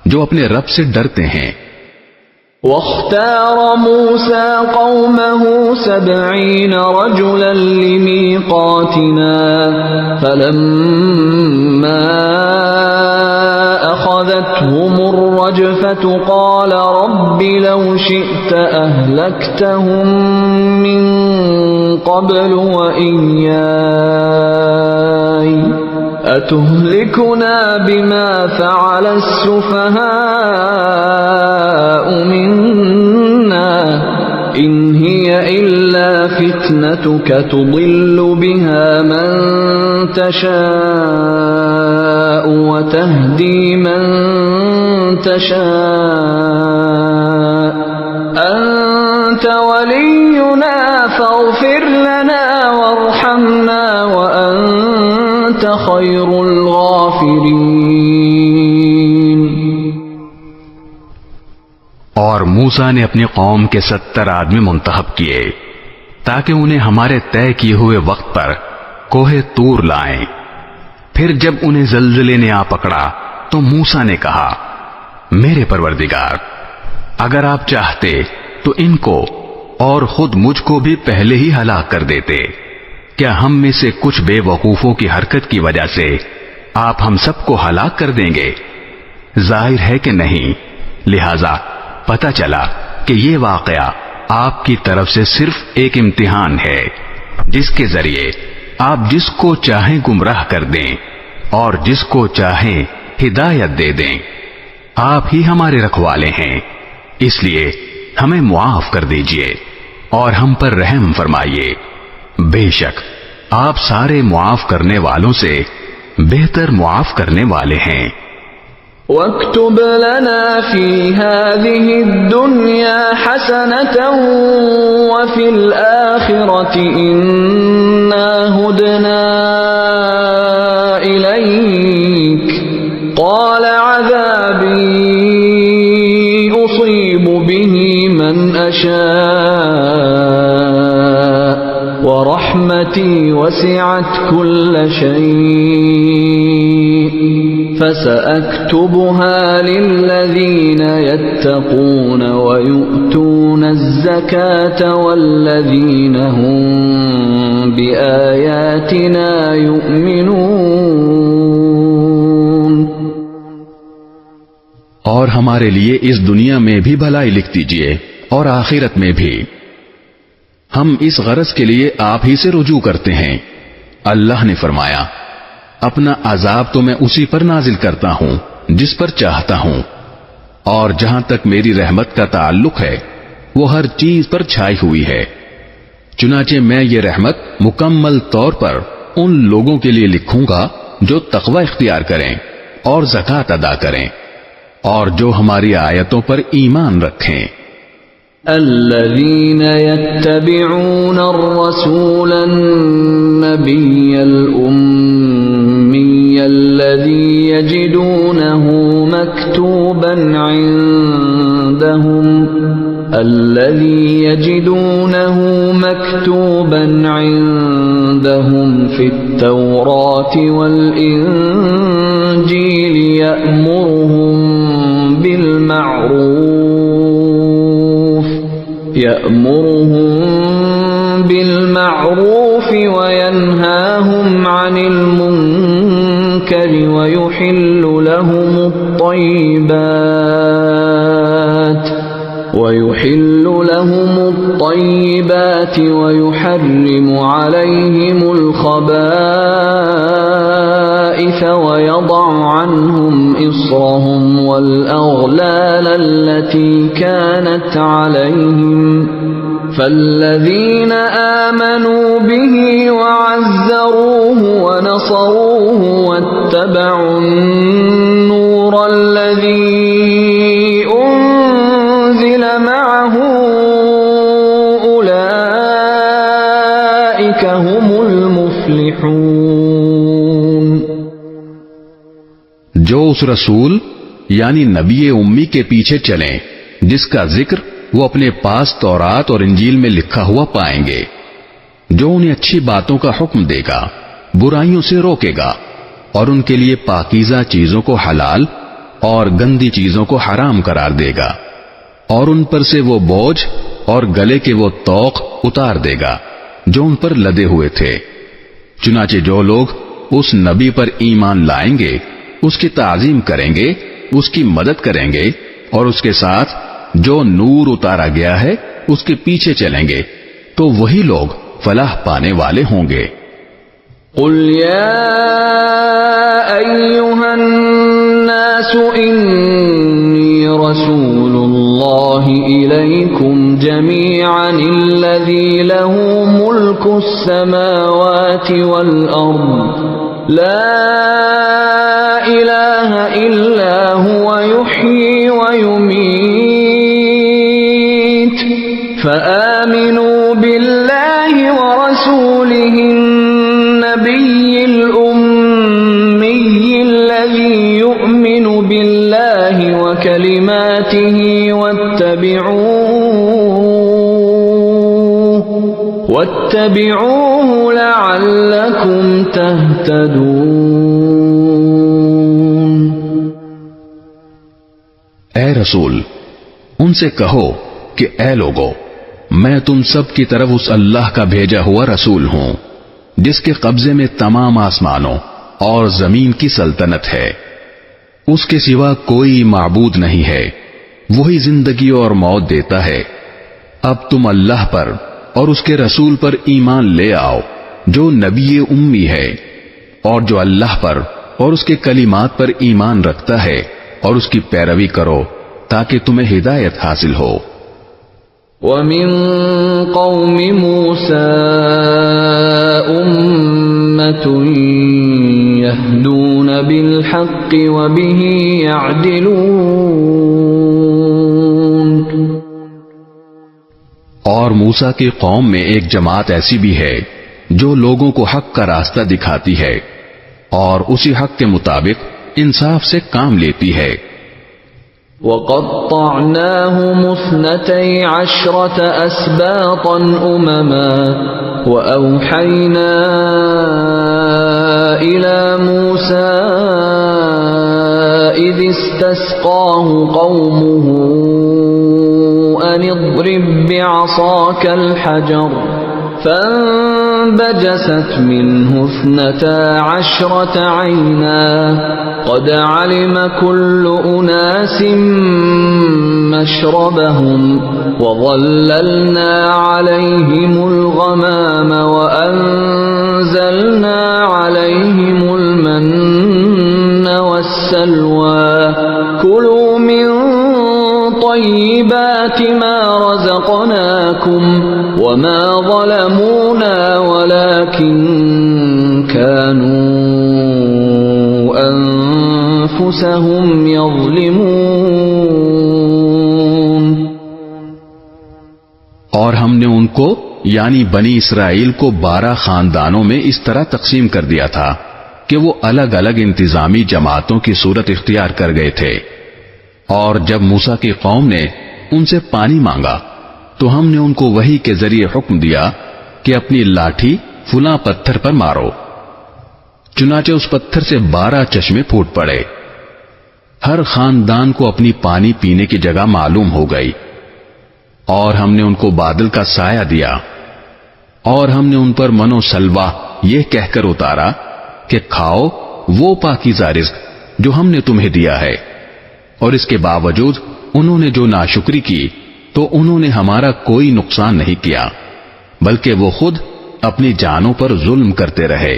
جو اپنے رب سے ڈرتے ہیں۔ واختار موسى قومه 70 رجلا لميقاتنا فلما أخذتهم الرجفة قال رب لو شئت أهلكتهم من قبل وإياي أتهلكنا بما فعل السفهاء منا إن هي إلا فتنتك تضل بها من تشاء وتهدي من تشاء أنت ولينا فاغفر لنا وارحمنا وأنت خير الغافرين. اور موسیٰ نے اپنی قوم کے 70 آدمی منتخب کیے تاکہ انہیں ہمارے طے کیے ہوئے وقت پر کوہ طور لائیں. پھر جب انہیں زلزلے نے آ پکڑا تو موسیٰ نے کہا، میرے پروردگار، اگر آپ چاہتے تو ان کو اور خود مجھ کو بھی پہلے ہی ہلاک کر دیتے. کیا ہم میں سے کچھ بے وقوفوں کی حرکت کی وجہ سے آپ ہم سب کو ہلاک کر دیں گے؟ ظاہر ہے کہ نہیں. لہذا پتہ چلا کہ یہ واقعہ آپ کی طرف سے صرف ایک امتحان ہے جس کے ذریعے آپ جس کو چاہیں گمراہ کر دیں اور جس کو چاہیں ہدایت دے دیں. آپ ہی ہمارے رکھوالے ہیں، اس لیے ہمیں معاف کر دیجئے اور ہم پر رحم فرمائیے. بے شک آپ سارے معاف کرنے والوں سے بہتر معاف کرنے والے ہیں. واكتب لنا في هذه الدنيا حسنة وفي الآخرة إنا هدنا إليك قال عذابي أصيب به من أشاء ورحمتي وسعت كل شيء فسأكتبها للذين يتقون ويؤتون الزكاة والذين هم بآياتنا يؤمنون. اور ہمارے لیے اس دنیا میں بھی بھلائی لکھ دیجئے اور آخرت میں بھی. ہم اس غرض کے لیے آپ ہی سے رجوع کرتے ہیں. اللہ نے فرمایا، اپنا عذاب تو میں اسی پر نازل کرتا ہوں جس پر چاہتا ہوں، اور جہاں تک میری رحمت کا تعلق ہے وہ ہر چیز پر چھائی ہوئی ہے. چنانچہ میں یہ رحمت مکمل طور پر ان لوگوں کے لیے لکھوں گا جو تقوی اختیار کریں اور زکوٰۃ ادا کریں اور جو ہماری آیتوں پر ایمان رکھیں. الذين يتبعون الرسول النبي الأمي الذي يجدونه مكتوبا عندهم في التوراة والإنجيل يأمرهم بالمعروف وينهاهم عن المنكر ويحل لهم الطيبات ويحرم عليهم الخبائث ويضع عنهم إصرهم والأغلال التي كانت عليهم فالذين آمنوا به وعزروه ونصروه واتبعوا النور الذي أنزل معه أولئك هم المفلحون. جو اس رسول یعنی نبی امی کے پیچھے چلیں جس کا ذکر وہ اپنے پاس تورات اور انجیل میں لکھا ہوا پائیں گے، جو انہیں اچھی باتوں کا حکم دے گا، برائیوں سے روکے گا اور ان کے لیے پاکیزہ چیزوں کو حلال اور گندی چیزوں کو حرام قرار دے گا، اور ان پر سے وہ بوجھ اور گلے کے وہ طوق اتار دے گا جو ان پر لدے ہوئے تھے. چنانچہ جو لوگ اس نبی پر ایمان لائیں گے، اس کی تعظیم کریں گے، اس کی مدد کریں گے اور اس کے ساتھ جو نور اتارا گیا ہے اس کے پیچھے چلیں گے تو وہی لوگ فلاح پانے والے ہوں گے. قل یا ایھا الناس انی رسول الله إليكم جميعا الذي له ملك السماوات والأرض لا إله إلا هو يحيي ويميت فآمنوا بالله ورسوله النبي الأمي الذي يؤمن بالله وكلماته واتبعوه لعلكم تهتدون۔ اے رسول، ان سے کہو کہ اے لوگو، میں تم سب کی طرف اس اللہ کا بھیجا ہوا رسول ہوں جس کے قبضے میں تمام آسمانوں اور زمین کی سلطنت ہے، اس کے سوا کوئی معبود نہیں ہے، وہی زندگی اور موت دیتا ہے۔ اب تم اللہ پر اور اس کے رسول پر ایمان لے آؤ جو نبی امی ہے، اور جو اللہ پر اور اس کے کلمات پر ایمان رکھتا ہے، اور اس کی پیروی کرو تاکہ تمہیں ہدایت حاصل ہو۔ وَمِن قَوْمِ مُوسَىٰ أُمَّةٌ يَهْدُونَ بِالْحَقِّ وَبِهِ يَعْدِلُونَ۔ اور موسیٰ کی قوم میں ایک جماعت ایسی بھی ہے جو لوگوں کو حق کا راستہ دکھاتی ہے اور اسی حق کے مطابق انصاف سے کام لیتی ہے۔ وَقَطَّعْنَاهُمُ 12 أَسْبَاطًا أُمَمًا وَأَوْحَيْنَا إِلَى مُوسَىٰ إِذِ اسْتَسْقَاهُ قَوْمُهُ أَنِ اضْرِب بِّعَصَاكَ الْحَجَرَ فانبجست منه 12 عينا قد علم كل أناس مشربهم وظللنا عليهم الغمام وأنزلنا عليهم المن والسلوى كلوا من طيبات ما رزقناكم وما ظلمونا ولكن كانوا أنفسهم يظلمون۔ اور ہم نے ان کو یعنی بنی اسرائیل کو 12 خاندانوں میں اس طرح تقسیم کر دیا تھا کہ وہ الگ الگ انتظامی جماعتوں کی صورت اختیار کر گئے تھے۔ اور جب موسیٰ کی قوم نے ان سے پانی مانگا تو ہم نے ان کو وحی کے ذریعے حکم دیا کہ اپنی لاٹھی فلاں پتھر پر مارو، چنانچہ اس پتھر سے 12 چشمے پھوٹ پڑے۔ ہر خاندان کو اپنی پانی پینے کی جگہ معلوم ہو گئی، اور ہم نے ان کو بادل کا سایہ دیا، اور ہم نے ان پر من و سلوہ یہ کہہ کر اتارا کہ کھاؤ وہ پاکیزہ رزق جو ہم نے تمہیں دیا ہے، اور اس کے باوجود انہوں نے جو ناشکری کی تو انہوں نے ہمارا کوئی نقصان نہیں کیا بلکہ وہ خود اپنی جانوں پر ظلم کرتے رہے۔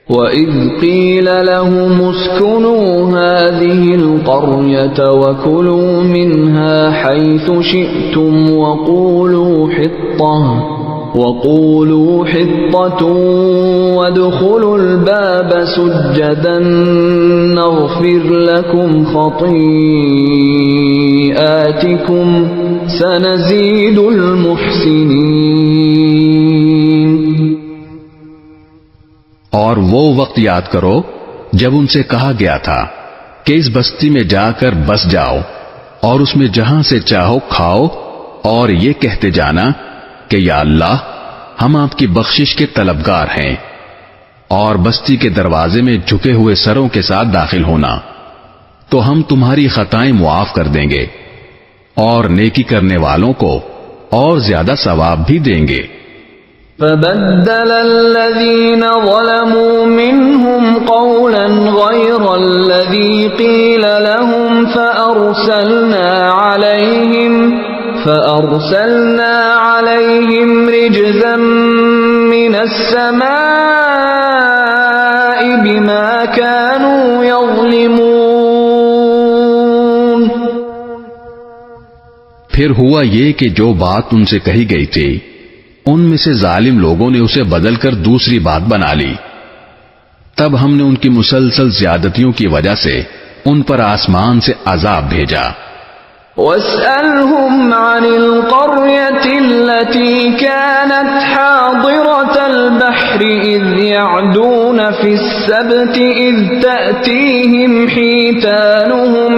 وَإِذْ قِيلَ لَهُمُ اسْكُنُوا هَٰذِهِ الْقَرْيَةَ وَكُلُوا مِنْهَا حَيْثُ شِئْتُمْ وَقُولُوا حِطَّةٌ وَادْخُلُوا الْبَابَ سُجَّدًا نَغْفِرْ لَكُمْ خَطِيئَاتِكُمْ سَنَزِيدُ الْمُحْسِنِينَ۔ اور وہ وقت یاد کرو جب ان سے کہا گیا تھا کہ اس بستی میں جا کر بس جاؤ اور اس میں جہاں سے چاہو کھاؤ، اور یہ کہتے جانا کہ یا اللہ ہم آپ کی بخشش کے طلبگار ہیں، اور بستی کے دروازے میں جھکے ہوئے سروں کے ساتھ داخل ہونا، تو ہم تمہاری خطائیں معاف کر دیں گے اور نیکی کرنے والوں کو اور زیادہ ثواب بھی دیں گے۔ فبدل الذين ظلموا منهم قولا غير الذي قيل لهم فأرسلنا عليهم رجزا من السماء بما كانوا يظلمون۔ پھر ہوا یہ کہ جو بات ان سے کہی گئی تھی ان میں سے ظالم لوگوں نے اسے بدل کر دوسری بات بنا لی. تب ہم نے ان کی مسلسل زیادتیوں کی وجہ سے ان پر آسمان سے عذاب بھیجا. واسألهم عن القرية التي كانت حاضرة البحر إذ يعدون في السبت إذ تأتيهم حيتانهم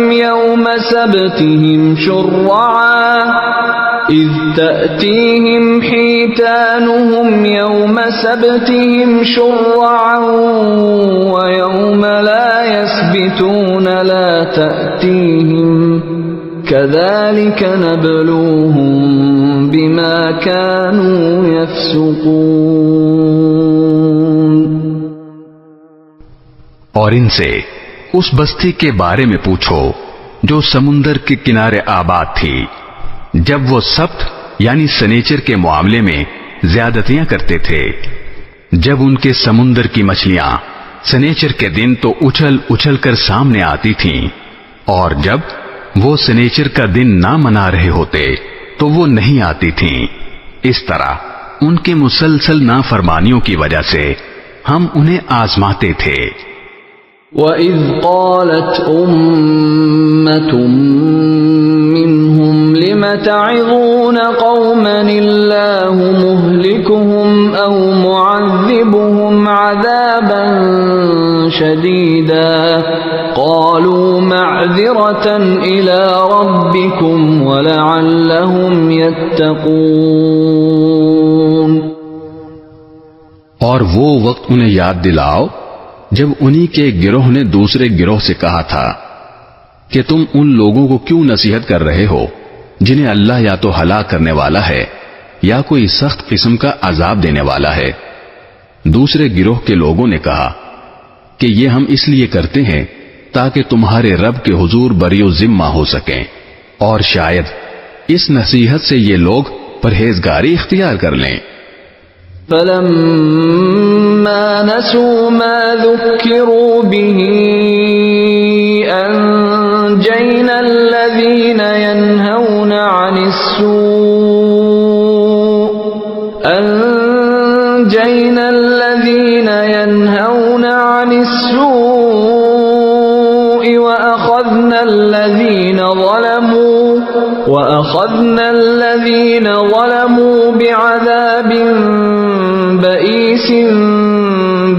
يوم سبتهم شرعا ويوم لا يسبتون لا تأتيهم كذلك نبلوهم بما كانوا يفسقون. اور ان سے اس بستی کے بارے میں پوچھو جو سمندر کے کنارے آباد تھی جب وہ سبت یعنی سنیچر کے معاملے میں زیادتیاں کرتے تھے. جب ان کے سمندر کی مچھلیاں سنیچر کے دن تو اچھل اچھل کر سامنے آتی تھیں اور جب وہ سنیچر کا دن نہ منا رہے ہوتے تو وہ نہیں آتی تھیں. اس طرح ان کے مسلسل نافرمانیوں کی وجہ سے ہم انہیں آزماتے تھے. وَإِذْ قَالَتْ أُمَّةٌ مِّنْهُمْ لِمَ تَعِظُونَ قَوْمًا اللَّهُ مُهْلِكُهُمْ أَوْ مُعَذِّبُهُمْ عَذَابًا شَدِيدًا قَالُوا مَعْذِرَةً إِلَى رَبِّكُمْ وَلَعَلَّهُمْ يَتَّقُونَ. اور وہ وقت انہیں یاد دلاؤ جب انہی کے گروہ نے دوسرے گروہ سے کہا تھا کہ تم ان لوگوں کو کیوں نصیحت کر رہے ہو جنہیں اللہ یا تو ہلاک کرنے والا ہے یا کوئی سخت قسم کا عذاب دینے والا ہے. دوسرے گروہ کے لوگوں نے کہا کہ یہ ہم اس لیے کرتے ہیں تاکہ تمہارے رب کے حضور بری و ذمہ ہو سکیں اور شاید اس نصیحت سے یہ لوگ پرہیزگاری اختیار کر لیں. فَلَمَّا نَسُوا مَا ذُكِّرُوا بِهِ أَنجَيْنَا الَّذِينَ يَنْهَوْنَ عَنِ السُّوءِ وَأَخَذْنَا الَّذِينَ ظَلَمُوا بِعَذَابٍ بَئِيسٍ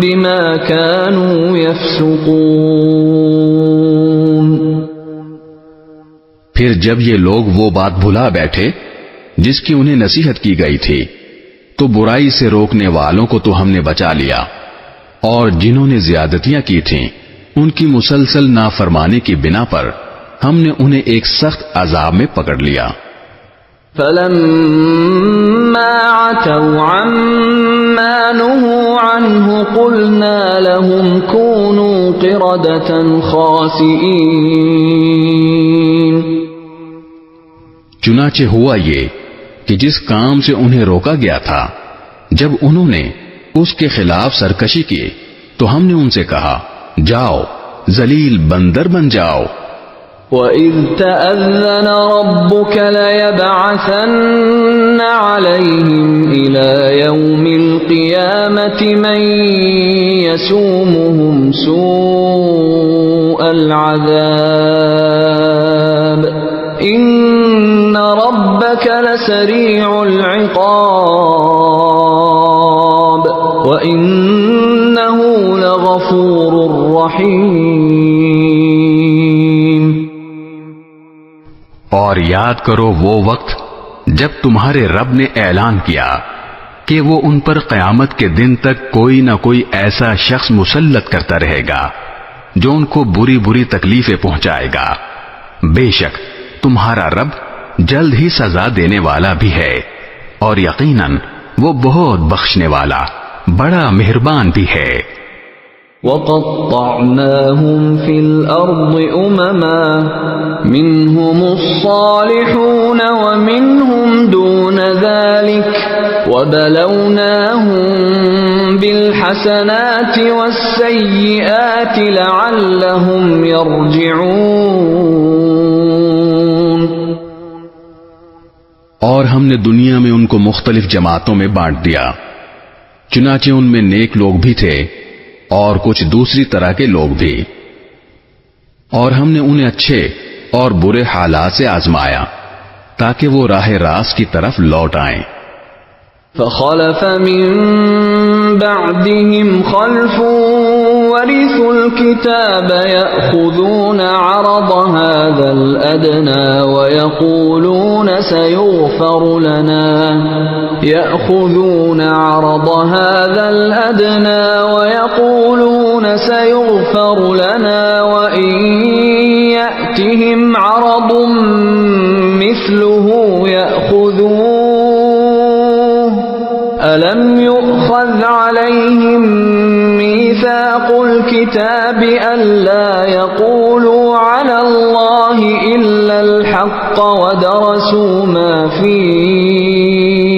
بِمَا كَانُوا يَفْسُقُونَ. پھر جب یہ لوگ وہ بات بھلا بیٹھے جس کی انہیں نصیحت کی گئی تھی تو برائی سے روکنے والوں کو تو ہم نے بچا لیا اور جنہوں نے زیادتیاں کی تھیں ان کی مسلسل نافرمانی کی بنا پر ہم نے انہیں ایک سخت عذاب میں پکڑ لیا. فَلَمَّا عَتَوْا عَمَّا نُهُوا عَنْهُ قُلْنَا لَهُمْ كُونُوا قِرَدَةً خَاسِئِينَ. چنانچہ ہوا یہ کہ جس کام سے انہیں روکا گیا تھا جب انہوں نے اس کے خلاف سرکشی کی تو ہم نے ان سے کہا جاؤ ذلیل بندر بن جاؤ. وَإِذْ تَأَذَّنَ رَبُّكَ لَيَبْعَثَنَّ عَلَيْهِمْ إِلَى يَوْمِ الْقِيَامَةِ مَنْ يَسُومُهُمْ سُوءَ الْعَذَابِ إِنَّ رَبَّكَ لَسَرِيعُ الْعِقَابِ وَإِنَّهُ لَغَفُورٌ رَحِيمٌ. اور یاد کرو وہ وقت جب تمہارے رب نے اعلان کیا کہ وہ ان پر قیامت کے دن تک کوئی نہ کوئی ایسا شخص مسلط کرتا رہے گا جو ان کو بری بری تکلیفیں پہنچائے گا. بے شک تمہارا رب جلد ہی سزا دینے والا بھی ہے اور یقیناً وہ بہت بخشنے والا بڑا مہربان بھی ہے. وَقَطَّعْنَاهُمْ فِي الْأَرْضِ أُمَمًا مِّنْهُمُ الصَّالِحُونَ وَمِنْهُمْ دُونَ ذَلِكَ وَبَلَوْنَاهُمْ بِالْحَسَنَاتِ وَالسَّيِّئَاتِ لَعَلَّهُمْ يَرْجِعُونَ. اور ہم نے دنیا میں ان کو مختلف جماعتوں میں بانٹ دیا، چنانچہ ان میں نیک لوگ بھی تھے اور کچھ دوسری طرح کے لوگ بھی، اور ہم نے انہیں اچھے اور برے حالات سے آزمایا تاکہ وہ راہ راست کی طرف لوٹ آئیں۔ فخلف من بعدهم خلف ورثوا الكتاب يأخذون عرض هذا الأدنى ويقولون سيغفر لنا وإن يأتهم عرض مثله يأخذوه ألم يؤخذ عليهم ميثاق الكتاب ألا يقولوا على الله إلا الحق ودرسوا ما فيه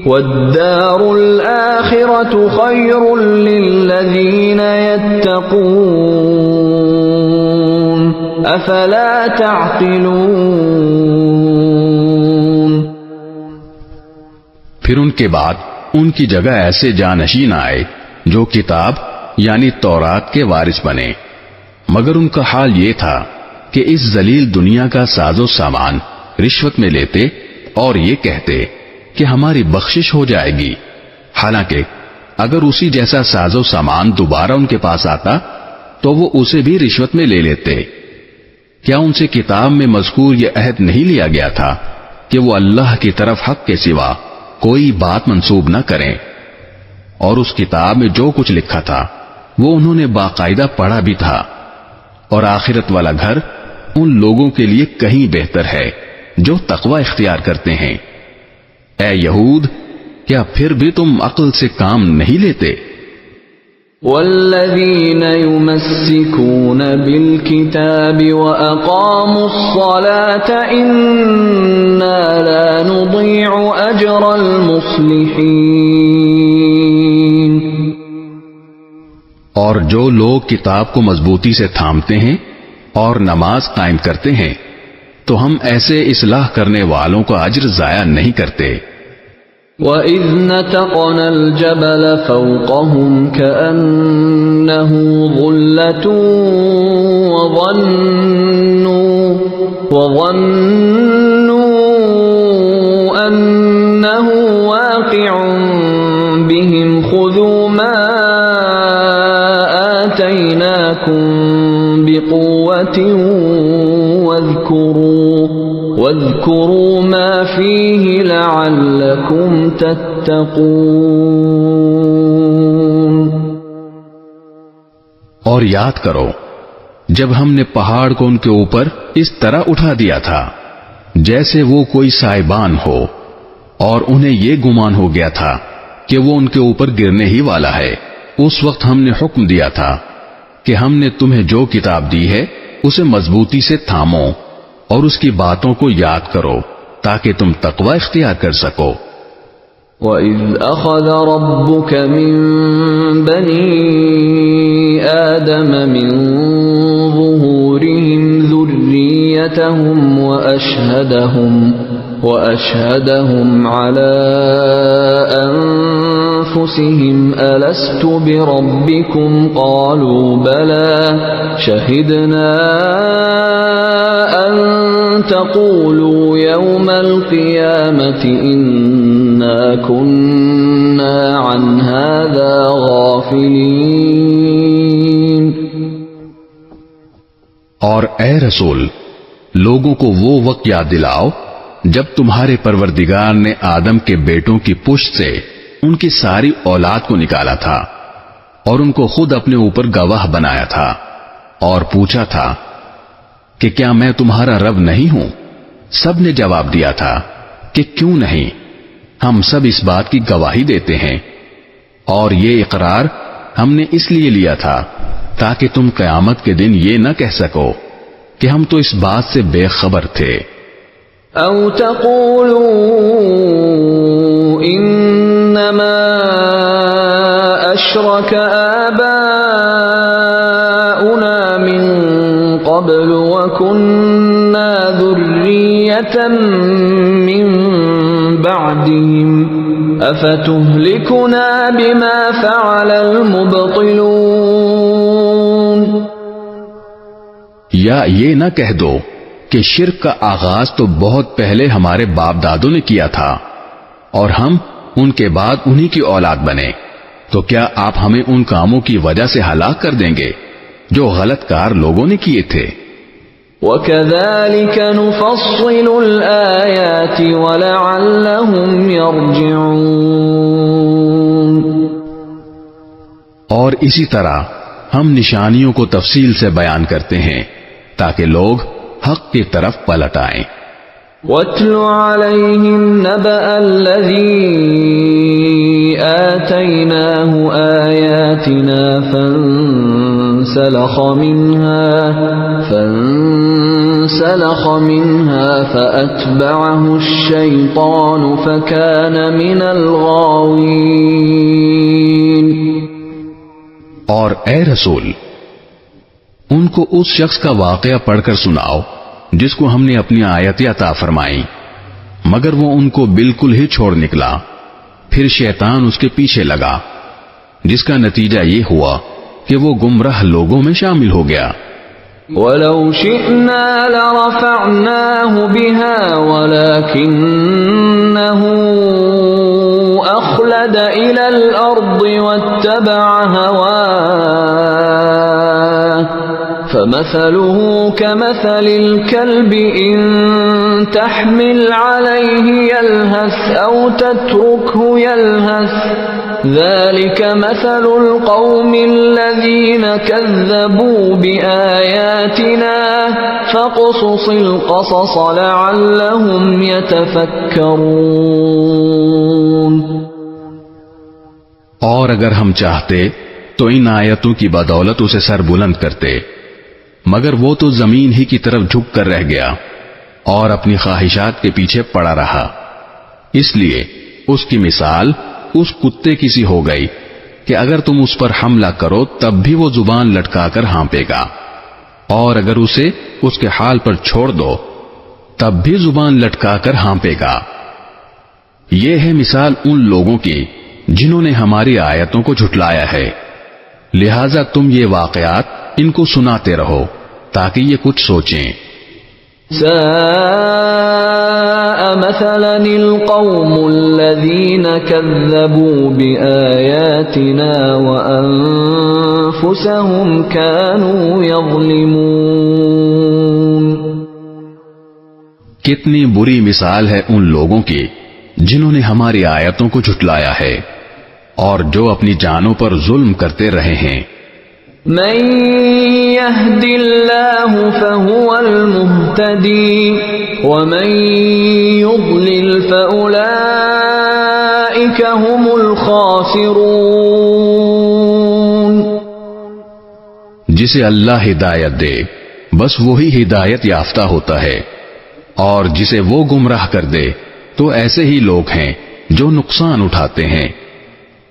والدار الآخرة خير للذين يتقون أفلا تعقلون۔ پھر ان کے بعد ان کی جگہ ایسے جانشین آئے جو کتاب یعنی تورات کے وارث بنے، مگر ان کا حال یہ تھا کہ اس ذلیل دنیا کا ساز و سامان رشوت میں لیتے اور یہ کہتے کہ ہماری بخشش ہو جائے گی، حالانکہ اگر اسی جیسا ساز و سامان دوبارہ ان کے پاس آتا تو وہ اسے بھی رشوت میں لے لیتے۔ کیا ان سے کتاب میں مذکور یہ عہد نہیں لیا گیا تھا کہ وہ اللہ کی طرف حق کے سوا کوئی بات منسوب نہ کریں؟ اور اس کتاب میں جو کچھ لکھا تھا وہ انہوں نے باقاعدہ پڑھا بھی تھا، اور آخرت والا گھر ان لوگوں کے لیے کہیں بہتر ہے جو تقوی اختیار کرتے ہیں۔ اے یہود، کیا پھر بھی تم عقل سے کام نہیں لیتے؟ والذین یمسکون بالکتاب واقاموا الصلاة انا لا نضیع اجر المصلحین۔ اور جو لوگ کتاب کو مضبوطی سے تھامتے ہیں اور نماز قائم کرتے ہیں تو ہم ایسے اصلاح کرنے والوں کا اجر ضائع نہیں کرتے۔ وَإِذْ نَتَقْنَا الْجَبَلَ فَوْقَهُمْ كَأَنَّهُ ظُلَّةٌ وَظَنُّوا أَنَّهُ واقع بِهِمْ خُذُوا مَا آتَيْنَاكُمْ بِقُوَّةٍ واذكروا ما فيه لعلكم تتقون۔ اور یاد کرو جب ہم نے پہاڑ کو ان کے اوپر اس طرح اٹھا دیا تھا جیسے وہ کوئی سائبان ہو، اور انہیں یہ گمان ہو گیا تھا کہ وہ ان کے اوپر گرنے ہی والا ہے۔ اس وقت ہم نے حکم دیا تھا کہ ہم نے تمہیں جو کتاب دی ہے اسے مضبوطی سے تھامو اور اس کی باتوں کو یاد کرو تاکہ تم تقوی اختیار کر سکو۔ وَإِذْ أَخَذَ رَبُّكَ مِنْ بَنِي آدَمَ مِنْ ظُهُورِهِمْ ذُرِّيَّتَهُمْ وَأَشْهَدَهُمْ عَلَىٰ أَنفُسِهِمْ أَلَسْتُ بِرَبِّكُمْ قَالُوا بَلَىٰ شَهِدْنَا أَن تَقُولُوا يَوْمَ الْقِيَامَةِ إِنَّا كُنَّا عَنْ هَٰذَا غَافِلِينَ۔ اور اے رسول، لوگوں کو وہ وقت یاد دلاؤ جب تمہارے پروردگار نے آدم کے بیٹوں کی پشت سے ان کی ساری اولاد کو نکالا تھا اور ان کو خود اپنے اوپر گواہ بنایا تھا اور پوچھا تھا کہ کیا میں تمہارا رب نہیں ہوں؟ سب نے جواب دیا تھا کہ کیوں نہیں، ہم سب اس بات کی گواہی دیتے ہیں، اور یہ اقرار ہم نے اس لیے لیا تھا تاکہ تم قیامت کے دن یہ نہ کہہ سکو کہ ہم تو اس بات سے بے خبر تھے۔ او تقولوا انما اشرك آباؤنا من قبل وكنا ذرية من بعدهم أفتهلكنا بما فعل المبطلون. یا یہ نہ کہہ دو کہ شرک کا آغاز تو بہت پہلے ہمارے باپ دادوں نے کیا تھا اور ہم ان کے بعد انہی کی اولاد بنے، تو کیا آپ ہمیں ان کاموں کی وجہ سے ہلاک کر دیں گے جو غلط کار لوگوں نے کیے تھے؟ وَكَذَلِكَ نُفَصِّلُ الْآيَاتِ وَلَعَلَّهُمْ يَرْجِعُونَ. اور اسی طرح ہم نشانیوں کو تفصیل سے بیان کرتے ہیں تاکہ لوگ حق کی طرف پلٹ آئیں. وَاتْلُ عَلَيْهِمْ نَبَأَ الَّذِي آتَيْنَاهُ آيَاتِنَا فَانسَلَخَ مِنْهَا فَأَتْبَعَهُ الشَّيْطَانُ فَكَانَ مِنَ الْغَاوِينَ. اور اے رسول، ان کو اس شخص کا واقعہ پڑھ کر سناؤ جس کو ہم نے اپنی آیتیں عطا فرمائی، مگر وہ ان کو بالکل ہی چھوڑ نکلا، پھر شیطان اس کے پیچھے لگا، جس کا نتیجہ یہ ہوا کہ وہ گمراہ لوگوں میں شامل ہو گیا. وَلَوْ شِئْنَا لَرَفَعْنَاهُ بِهَا وَلَكِنَّهُ أَخْلَدَ إِلَى الْأَرْضِ وَاتَّبَعَ هَوَاهُ فَمَثَلُهُ كَمَثَلِ الْكَلْبِ إِن تَحْمِلْ عَلَيْهِ يَلْهَثْ أَوْ تَتْرُكْهُ يَلْهَث ذَلِكَ مَثَلُ الْقَوْمِ الَّذِينَ كَذَّبُوا بِآيَاتِنَا فَاقْصُصِ الْقَصَصَ لَعَلَّهُمْ يَتَفَكَّرُونَ. اور اگر ہم چاہتے تو ان آیتوں کی بدولت اسے سر بلند کرتے، مگر وہ تو زمین ہی کی طرف جھک کر رہ گیا اور اپنی خواہشات کے پیچھے پڑا رہا، اس لیے اس کی مثال اس کتے کی سی ہو گئی کہ اگر تم اس پر حملہ کرو تب بھی وہ زبان لٹکا کر ہانپے گا، اور اگر اسے اس کے حال پر چھوڑ دو تب بھی زبان لٹکا کر ہانپے گا. یہ ہے مثال ان لوگوں کی جنہوں نے ہماری آیتوں کو جھٹلایا ہے، لہذا تم یہ واقعات ان کو سناتے رہو تاکہ یہ کچھ سوچیں. ساء مثلا القوم الذين كذبوا بآياتنا وأنفسهم كانوا يظلمون. کتنی بری مثال ہے ان لوگوں کی جنہوں نے ہماری آیتوں کو جھٹلایا ہے اور جو اپنی جانوں پر ظلم کرتے رہے ہیں. من يهد الله فهو المهتدي ومن يضلل فأولئك هم الخاسرون. جسے اللہ ہدایت دے بس وہی ہدایت یافتہ ہوتا ہے، اور جسے وہ گمراہ کر دے تو ایسے ہی لوگ ہیں جو نقصان اٹھاتے ہیں.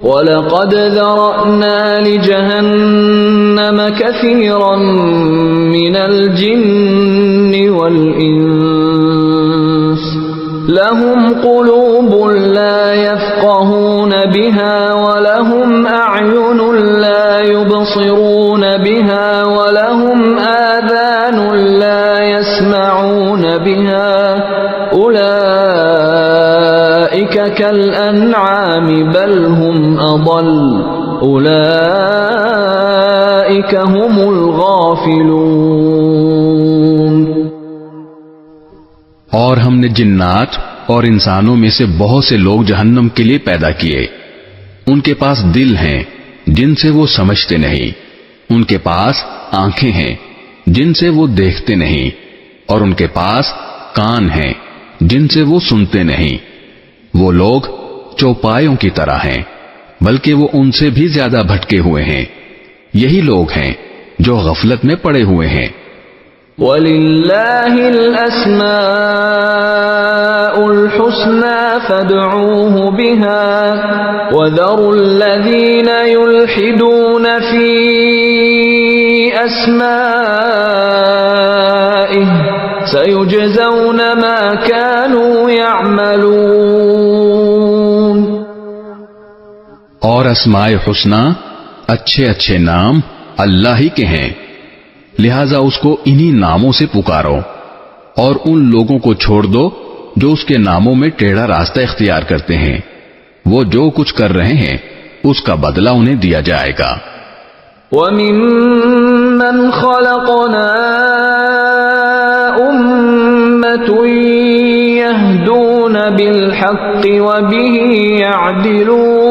وَلَقَدْ ذَرَأْنَا لِجَهَنَّمَ كَثِيرًا مِنَ الْجِنِّ وَالْإِنسِ لَهُمْ قُلُوبٌ لَا يَفْقَهُونَ بِهَا وَلَهُمْ أَعْيُنٌ لَا يُبْصِرُونَ بِهَا وَلَهُمْ آذَانٌ لَا يَسْمَعُونَ بِهَا أُولَئِكَ كَالْأَنْعَامِ بَلْ هُمْ أَضَلُّ أُولَئِكَ هُمُ الْغَافِلُونَ. اور ہم نے جنات اور انسانوں میں سے بہت سے لوگ جہنم کے لیے پیدا کیے. ان کے پاس دل ہیں جن سے وہ سمجھتے نہیں، ان کے پاس آنکھیں ہیں جن سے وہ دیکھتے نہیں، اور ان کے پاس کان ہیں جن سے وہ سنتے نہیں. وہ لوگ چوپایوں کی طرح ہیں بلکہ وہ ان سے بھی زیادہ بھٹکے ہوئے ہیں. یہی لوگ ہیں جو غفلت میں پڑے ہوئے ہیں. وَلِلَّهِ الْأَسْمَاءُ الْحُسْنَى فَادْعُوهُ بِهَا وَذَرُوا الَّذِينَ يُلْحِدُونَ فِي أَسْمَائِهِ سَيُجْزَوْنَ مَا كَانُوا يَعْمَلُونَ. اور اسماء حسنہ اچھے اچھے نام اللہ ہی کے ہیں، لہذا اس کو انہی ناموں سے پکارو، اور ان لوگوں کو چھوڑ دو جو اس کے ناموں میں ٹیڑھا راستہ اختیار کرتے ہیں، وہ جو کچھ کر رہے ہیں اس کا بدلہ انہیں دیا جائے گا۔ وَمِمَّنْ خَلَقْنَا أُمَّةٌ يَهْدُونَ بِالْحَقِّ وَبِهِ يَعْدِلُونَ،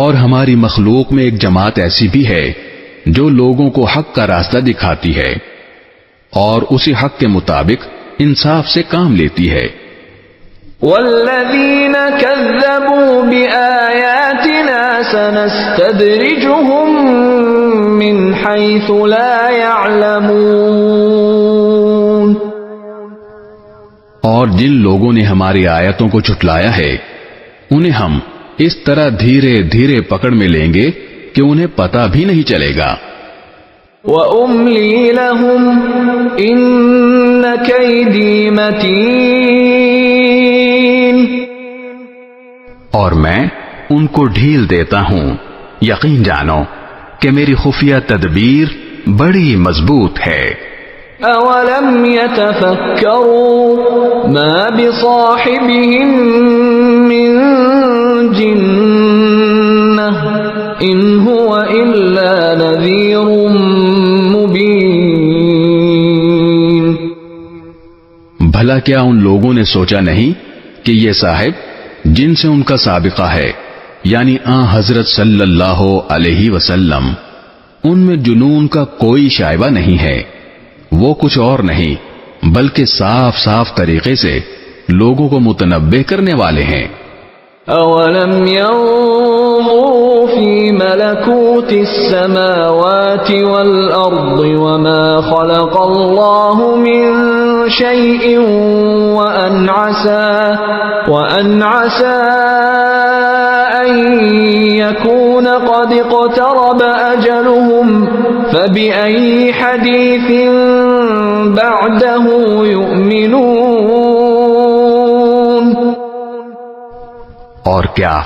اور ہماری مخلوق میں ایک جماعت ایسی بھی ہے جو لوگوں کو حق کا راستہ دکھاتی ہے اور اسی حق کے مطابق انصاف سے کام لیتی ہے۔ وَالَّذِينَ كَذَّبُوا بِآيَاتِنَا سَنَسْتَدْرِجُهُم مِّنْ حَيْثُ لَا يَعْلَمُونَ، اور جن لوگوں نے ہماری آیتوں کو جھٹلایا ہے انہیں ہم اس طرح دھیرے دھیرے پکڑ میں لیں گے کہ انہیں پتہ بھی نہیں چلے گا۔ وَأُمْلِي لَهُمْ إِنَّ كَيْدِي مَتِينٌ، اور میں ان کو ڈھیل دیتا ہوں، یقین جانو کہ میری خفیہ تدبیر بڑی مضبوط ہے۔ أَوَلَمْ يَتَفَكَّرُوا مَا بِصَاحِبِهِم مِّن جِنَّةٍ إِنْ هُوَ إِلَّا نَذِيرٌ مُبِينٌ، بھلا کیا ان لوگوں نے سوچا نہیں کہ یہ صاحب جن سے ان کا سابقہ ہے، یعنی آن حضرت صلی اللہ علیہ وسلم، ان میں جنون کا کوئی شائبہ نہیں ہے، وہ کچھ اور نہیں بلکہ صاف صاف طریقے سے لوگوں کو متنبہ کرنے والے ہیں۔ أَوَلَمْ يَنظُرُوا فِي مَلَكُوتِ السَّمَاوَاتِ وَالْأَرْضِ وَمَا خَلَقَ اللَّهُ مِن شَيْءٍ وَأَنْ عَسَىٰ أَن يَكُونَ قَدِ اقْتَرَبَ أَجَلُهُمْ فَبِأَيِّ حَدِيثٍ بَعْدَهُ يُؤْمِنُونَ، اور کیا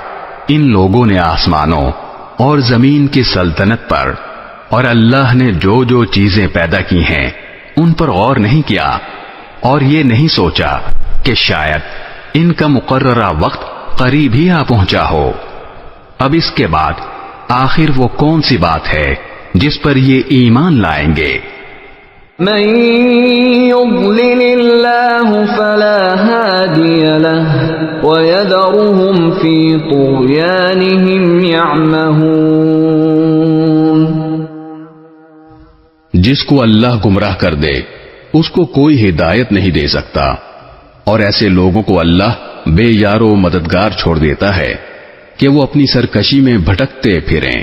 ان لوگوں نے آسمانوں اور زمین کی سلطنت پر اور اللہ نے جو جو چیزیں پیدا کی ہیں ان پر غور نہیں کیا، اور یہ نہیں سوچا کہ شاید ان کا مقررہ وقت قریب ہی آ پہنچا ہو۔ اب اس کے بعد آخر وہ کون سی بات ہے جس پر یہ ایمان لائیں گے؟ من يضلل الله فلا هادي له ويذرهم في طغيانهم يعمهون، جس کو اللہ گمراہ کر دے اس کو کوئی ہدایت نہیں دے سکتا، اور ایسے لوگوں کو اللہ بے یار و مددگار چھوڑ دیتا ہے کہ وہ اپنی سرکشی میں بھٹکتے پھریں۔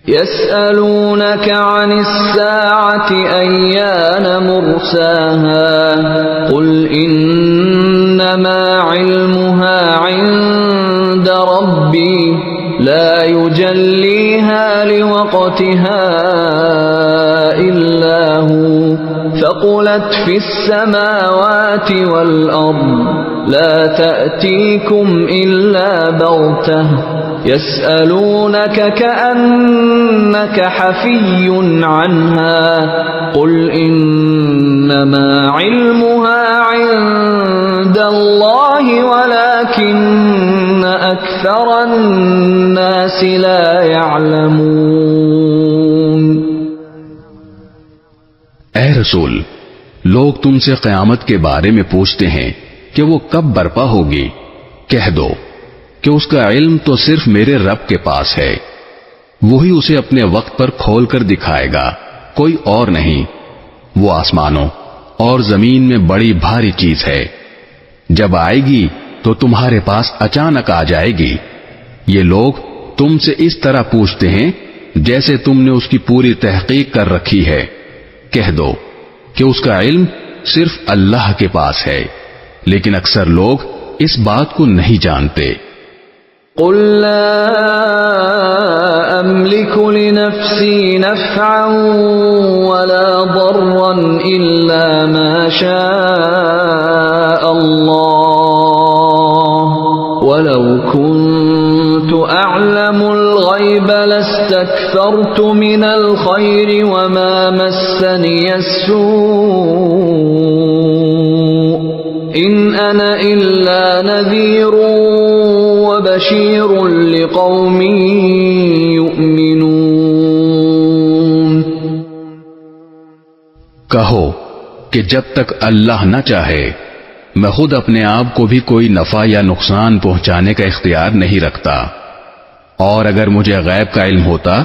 يسألونك عن الساعة أيان مرساها قل إنما علمها عند ربي لا يجليها لوقتها إلا هو ثقلت في السماوات والأرض لا تأتيكم إلا بغتة يسألونك كأنك حفي عنها قل إنما علمها عند الله ولكن أكثر الناس لا يعلمون۔ اے رسول، لوگ تم سے قیامت کے بارے میں پوچھتے ہیں کہ وہ کب برپا ہوگی، کہہ دو کہ اس کا علم تو صرف میرے رب کے پاس ہے، وہی اسے اپنے وقت پر کھول کر دکھائے گا، کوئی اور نہیں۔ وہ آسمانوں اور زمین میں بڑی بھاری چیز ہے، جب آئے گی تو تمہارے پاس اچانک آ جائے گی۔ یہ لوگ تم سے اس طرح پوچھتے ہیں جیسے تم نے اس کی پوری تحقیق کر رکھی ہے، کہہ دو کہ اس کا علم صرف اللہ کے پاس ہے، لیکن اکثر لوگ اس بات کو نہیں جانتے۔ قل لا أملك لنفسي نفعا ولا ضرا إلا ما شاء الله ولو كنت أعلم الغيب لاستكثرت من الخير وما مسني السوء إن أنا إلا نذير وبشير لقوم يؤمنون. کہو کہ جب تک اللہ نہ چاہے میں خود اپنے آپ کو بھی کوئی نفع یا نقصان پہنچانے کا اختیار نہیں رکھتا، اور اگر مجھے غیب کا علم ہوتا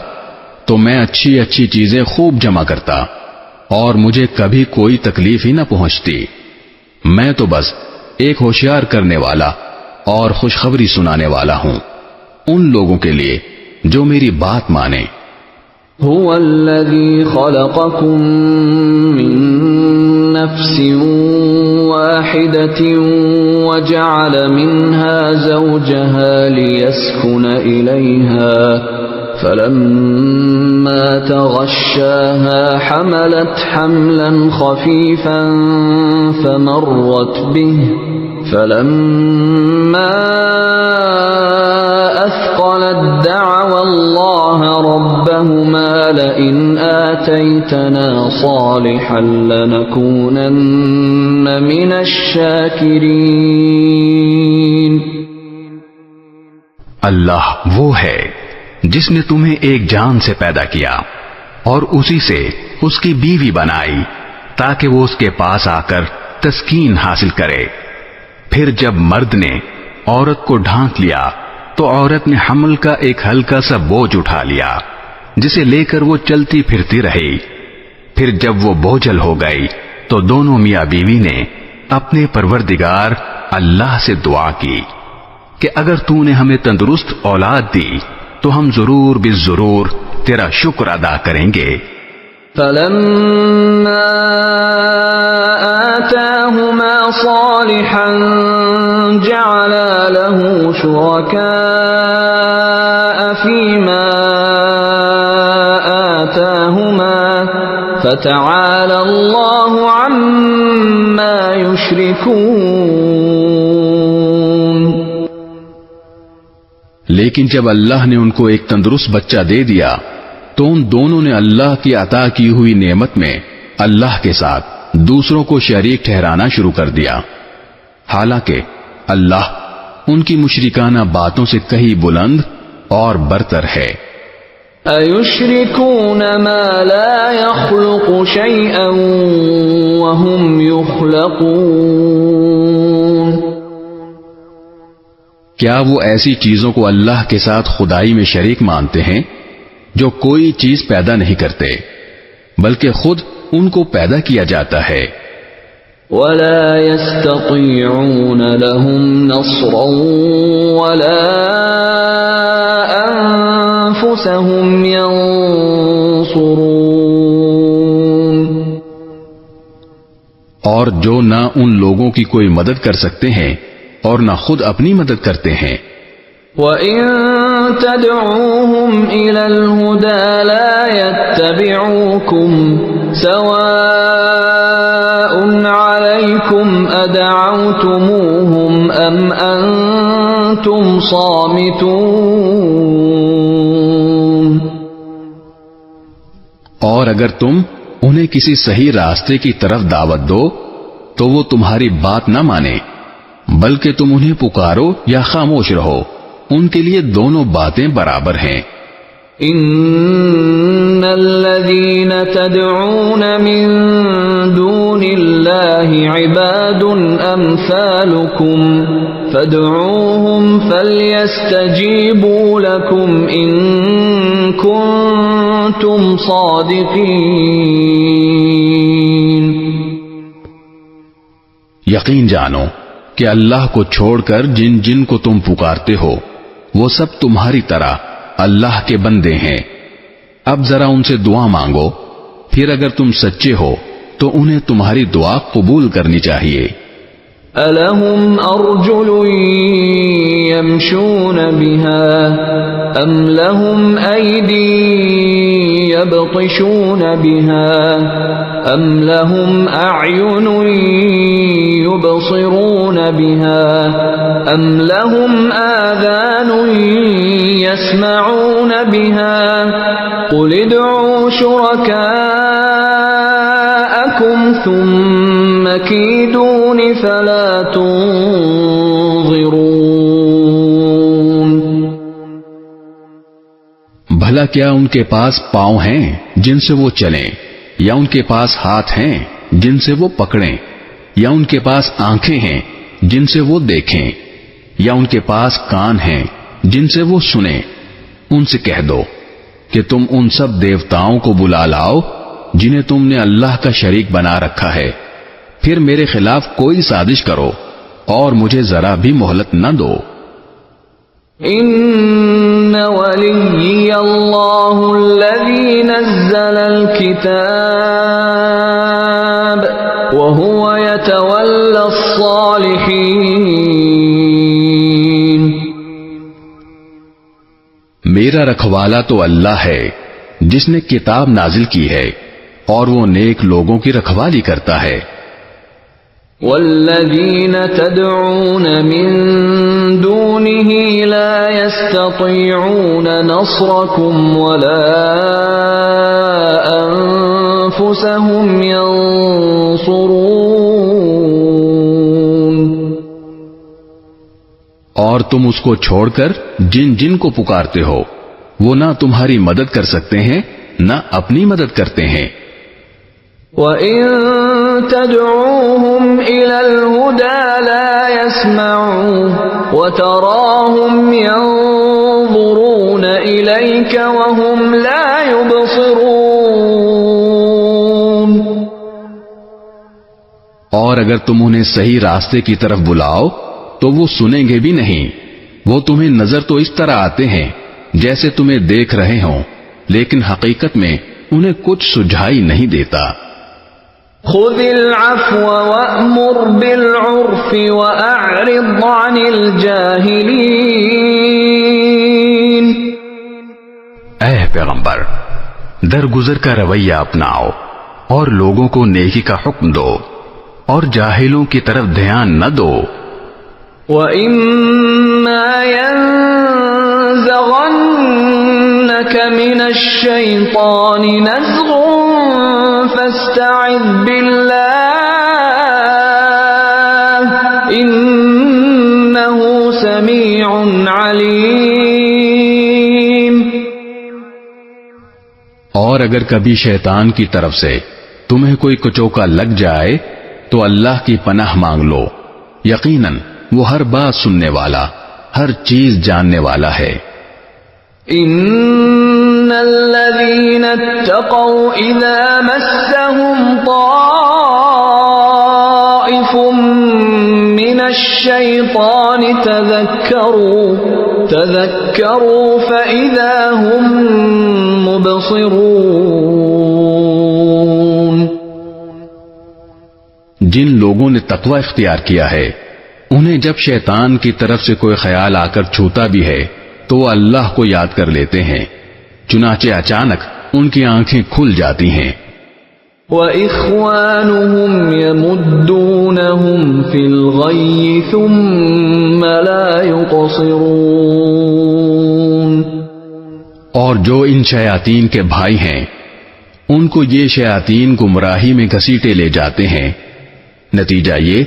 تو میں اچھی اچھی چیزیں خوب جمع کرتا اور مجھے کبھی کوئی تکلیف ہی نہ پہنچتی. میں تو بس ایک ہوشیار کرنے والا اور خوشخبری سنانے والا ہوں ان لوگوں کے لیے جو میری بات مانیں. هو الذي خلقكم من نفس واحدة وجعل منها زوجها ليسكن إليها فلما تغشاها حملت حملا خفيفا فمرت به فلما أثقلت دعوا الله ربهما لئن آتيتنا صالحا لنكونن من الشاكرين. اللہ وہ ہے جس نے تمہیں ایک جان سے پیدا کیا اور اسی سے اس کی بیوی بنائی تاکہ وہ اس کے پاس آ کر تسکین حاصل کرے. پھر جب مرد نے عورت کو ڈھانک لیا تو عورت نے حمل کا ایک ہلکا سا بوجھ اٹھا لیا جسے لے کر وہ چلتی پھرتی رہی. پھر جب وہ بوجھل ہو گئی تو دونوں میاں بیوی نے اپنے پروردگار اللہ سے دعا کی کہ اگر تو نے ہمیں تندرست اولاد دی تو ہم ضرور بالضرور تیرا شکر ادا کریں گے. فلما آتاهما صالحا جعلا له شركاء فيما آتاهما فتعالى الله عما يشركون. لیکن جب اللہ نے ان کو ایک تندرست بچہ دے دیا تو ان دونوں نے اللہ کی عطا کی ہوئی نعمت میں اللہ کے ساتھ دوسروں کو شریک ٹھہرانا شروع کر دیا، حالانکہ اللہ ان کی مشرکانہ باتوں سے کہیں بلند اور برتر ہے. أَيُشْرِكُونَ مَا لَا يَخْلُقُ شَيْئًا وَهُمْ يُخْلَقُونَ. کیا وہ ایسی چیزوں کو اللہ کے ساتھ خدائی میں شریک مانتے ہیں جو کوئی چیز پیدا نہیں کرتے بلکہ خود ان کو پیدا کیا جاتا ہے. وَلَا يَسْتَطِيعُونَ لَهُمْ نَصْرًا وَلَا أَنفُسَهُمْ يَنصُرُونَ. اور جو نہ ان لوگوں کی کوئی مدد کر سکتے ہیں اور نہ خود اپنی مدد کرتے ہیں. وَإِن تَدْعُوهُمْ إِلَى الْهُدَى لَا يَتَّبِعُوكُمْ سَوَاءٌ عَلَيْكُمْ أَدَعَوْتُمُوهُمْ أَمْ أَنْتُمْ صَامِتُونَ. اور اگر تم انہیں کسی صحیح راستے کی طرف دعوت دو تو وہ تمہاری بات نہ مانے بلکہ تم انہیں پکارو یا خاموش رہو، ان کے لیے دونوں باتیں برابر ہیں. ان الذين تدعون من دون الله عباد امثالكم فادعوهم فليستجيبوا لكم ان كنتم صادقين. یقین جانو کہ اللہ کو چھوڑ کر جن جن کو تم پکارتے ہو وہ سب تمہاری طرح اللہ کے بندے ہیں. اب ذرا ان سے دعا مانگو، پھر اگر تم سچے ہو تو انہیں تمہاری دعا قبول کرنی چاہیے. أَلَهُمْ أَرْجُلٌ يَمْشُونَ بِهَا أَمْ لَهُمْ أَيْدِي يبطشون بها أم لهم أعين يبصرون بها أم لهم آذان يسمعون بها قل ادعوا شركاءكم ثم كيدون فلا تنظرون. بھلا کیا ان کے پاس پاؤں ہیں جن سے وہ چلیں، یا ان کے پاس ہاتھ ہیں جن سے وہ پکڑیں، یا ان کے پاس آنکھیں ہیں جن سے وہ دیکھیں، یا ان کے پاس کان ہیں جن سے وہ سنیں؟ ان سے کہہ دو کہ تم ان سب دیوتاؤں کو بلا لاؤ جنہیں تم نے اللہ کا شریک بنا رکھا ہے، پھر میرے خلاف کوئی سازش کرو اور مجھے ذرا بھی مہلت نہ دو. ان ولی اللہ الذی نزل الکتاب وهو يتولى الصالحین. میرا رکھوالا تو اللہ ہے جس نے کتاب نازل کی ہے اور وہ نیک لوگوں کی رکھوالی کرتا ہے. والذین تدعون من دونه لا يستطيعون نصركم ولا انفسهم ينصرون. اور تم اس کو چھوڑ کر جن جن کو پکارتے ہو وہ نہ تمہاری مدد کر سکتے ہیں نہ اپنی مدد کرتے ہیں. وَإِن تَدْعُوهُمْ إِلَى الْهُدَى لَا يَسْمَعُوا وَتَرَاهُمْ يَنظُرُونَ إِلَيْكَ وَهُمْ لَا يُبْصِرُونَ. اور اگر تم انہیں صحیح راستے کی طرف بلاؤ تو وہ سنیں گے بھی نہیں. وہ تمہیں نظر تو اس طرح آتے ہیں جیسے تمہیں دیکھ رہے ہوں، لیکن حقیقت میں انہیں کچھ سجھائی نہیں دیتا. خذ العفو وأمر بالعرف وأعرض عن الجاهلين. اے پیغمبر، درگزر کا رویہ اپناؤ اور لوگوں کو نیکی کا حکم دو اور جاہلوں کی طرف دھیان نہ دو. وَإِمَّا يَنزَغَنَّكَ مِنَ الشَّيْطَانِ نَزْغٌ فَاسْتَعِذْ بِاللَّهِ إِنَّهُ سَمِيعٌ عَلِيمٌ. اور اگر کبھی شیطان کی طرف سے تمہیں کوئی کچوکا لگ جائے تو اللہ کی پناہ مانگ لو، یقیناً وہ ہر بات سننے والا، ہر چیز جاننے والا ہے. ان الذين اتقوا اذا مسهم طائف من الشيطان تذكروا فاذا هم مبصرون. جن لوگوں نے تقوی اختیار کیا ہے انہیں جب شیطان کی طرف سے کوئی خیال آ کر چھوتا بھی ہے تو وہ اللہ کو یاد کر لیتے ہیں، چنانچہ اچانک ان کی آنکھیں کھل جاتی ہیں. وَإِخْوَانُهُمْ يَمُدُّونَهُمْ فِي الْغَيِّ ثُمَّ لَا يُقْصِرُونَ. اور جو ان شیاطین کے بھائی ہیں ان کو یہ شیاطین گمراہی میں گھسیٹے لے جاتے ہیں، نتیجہ یہ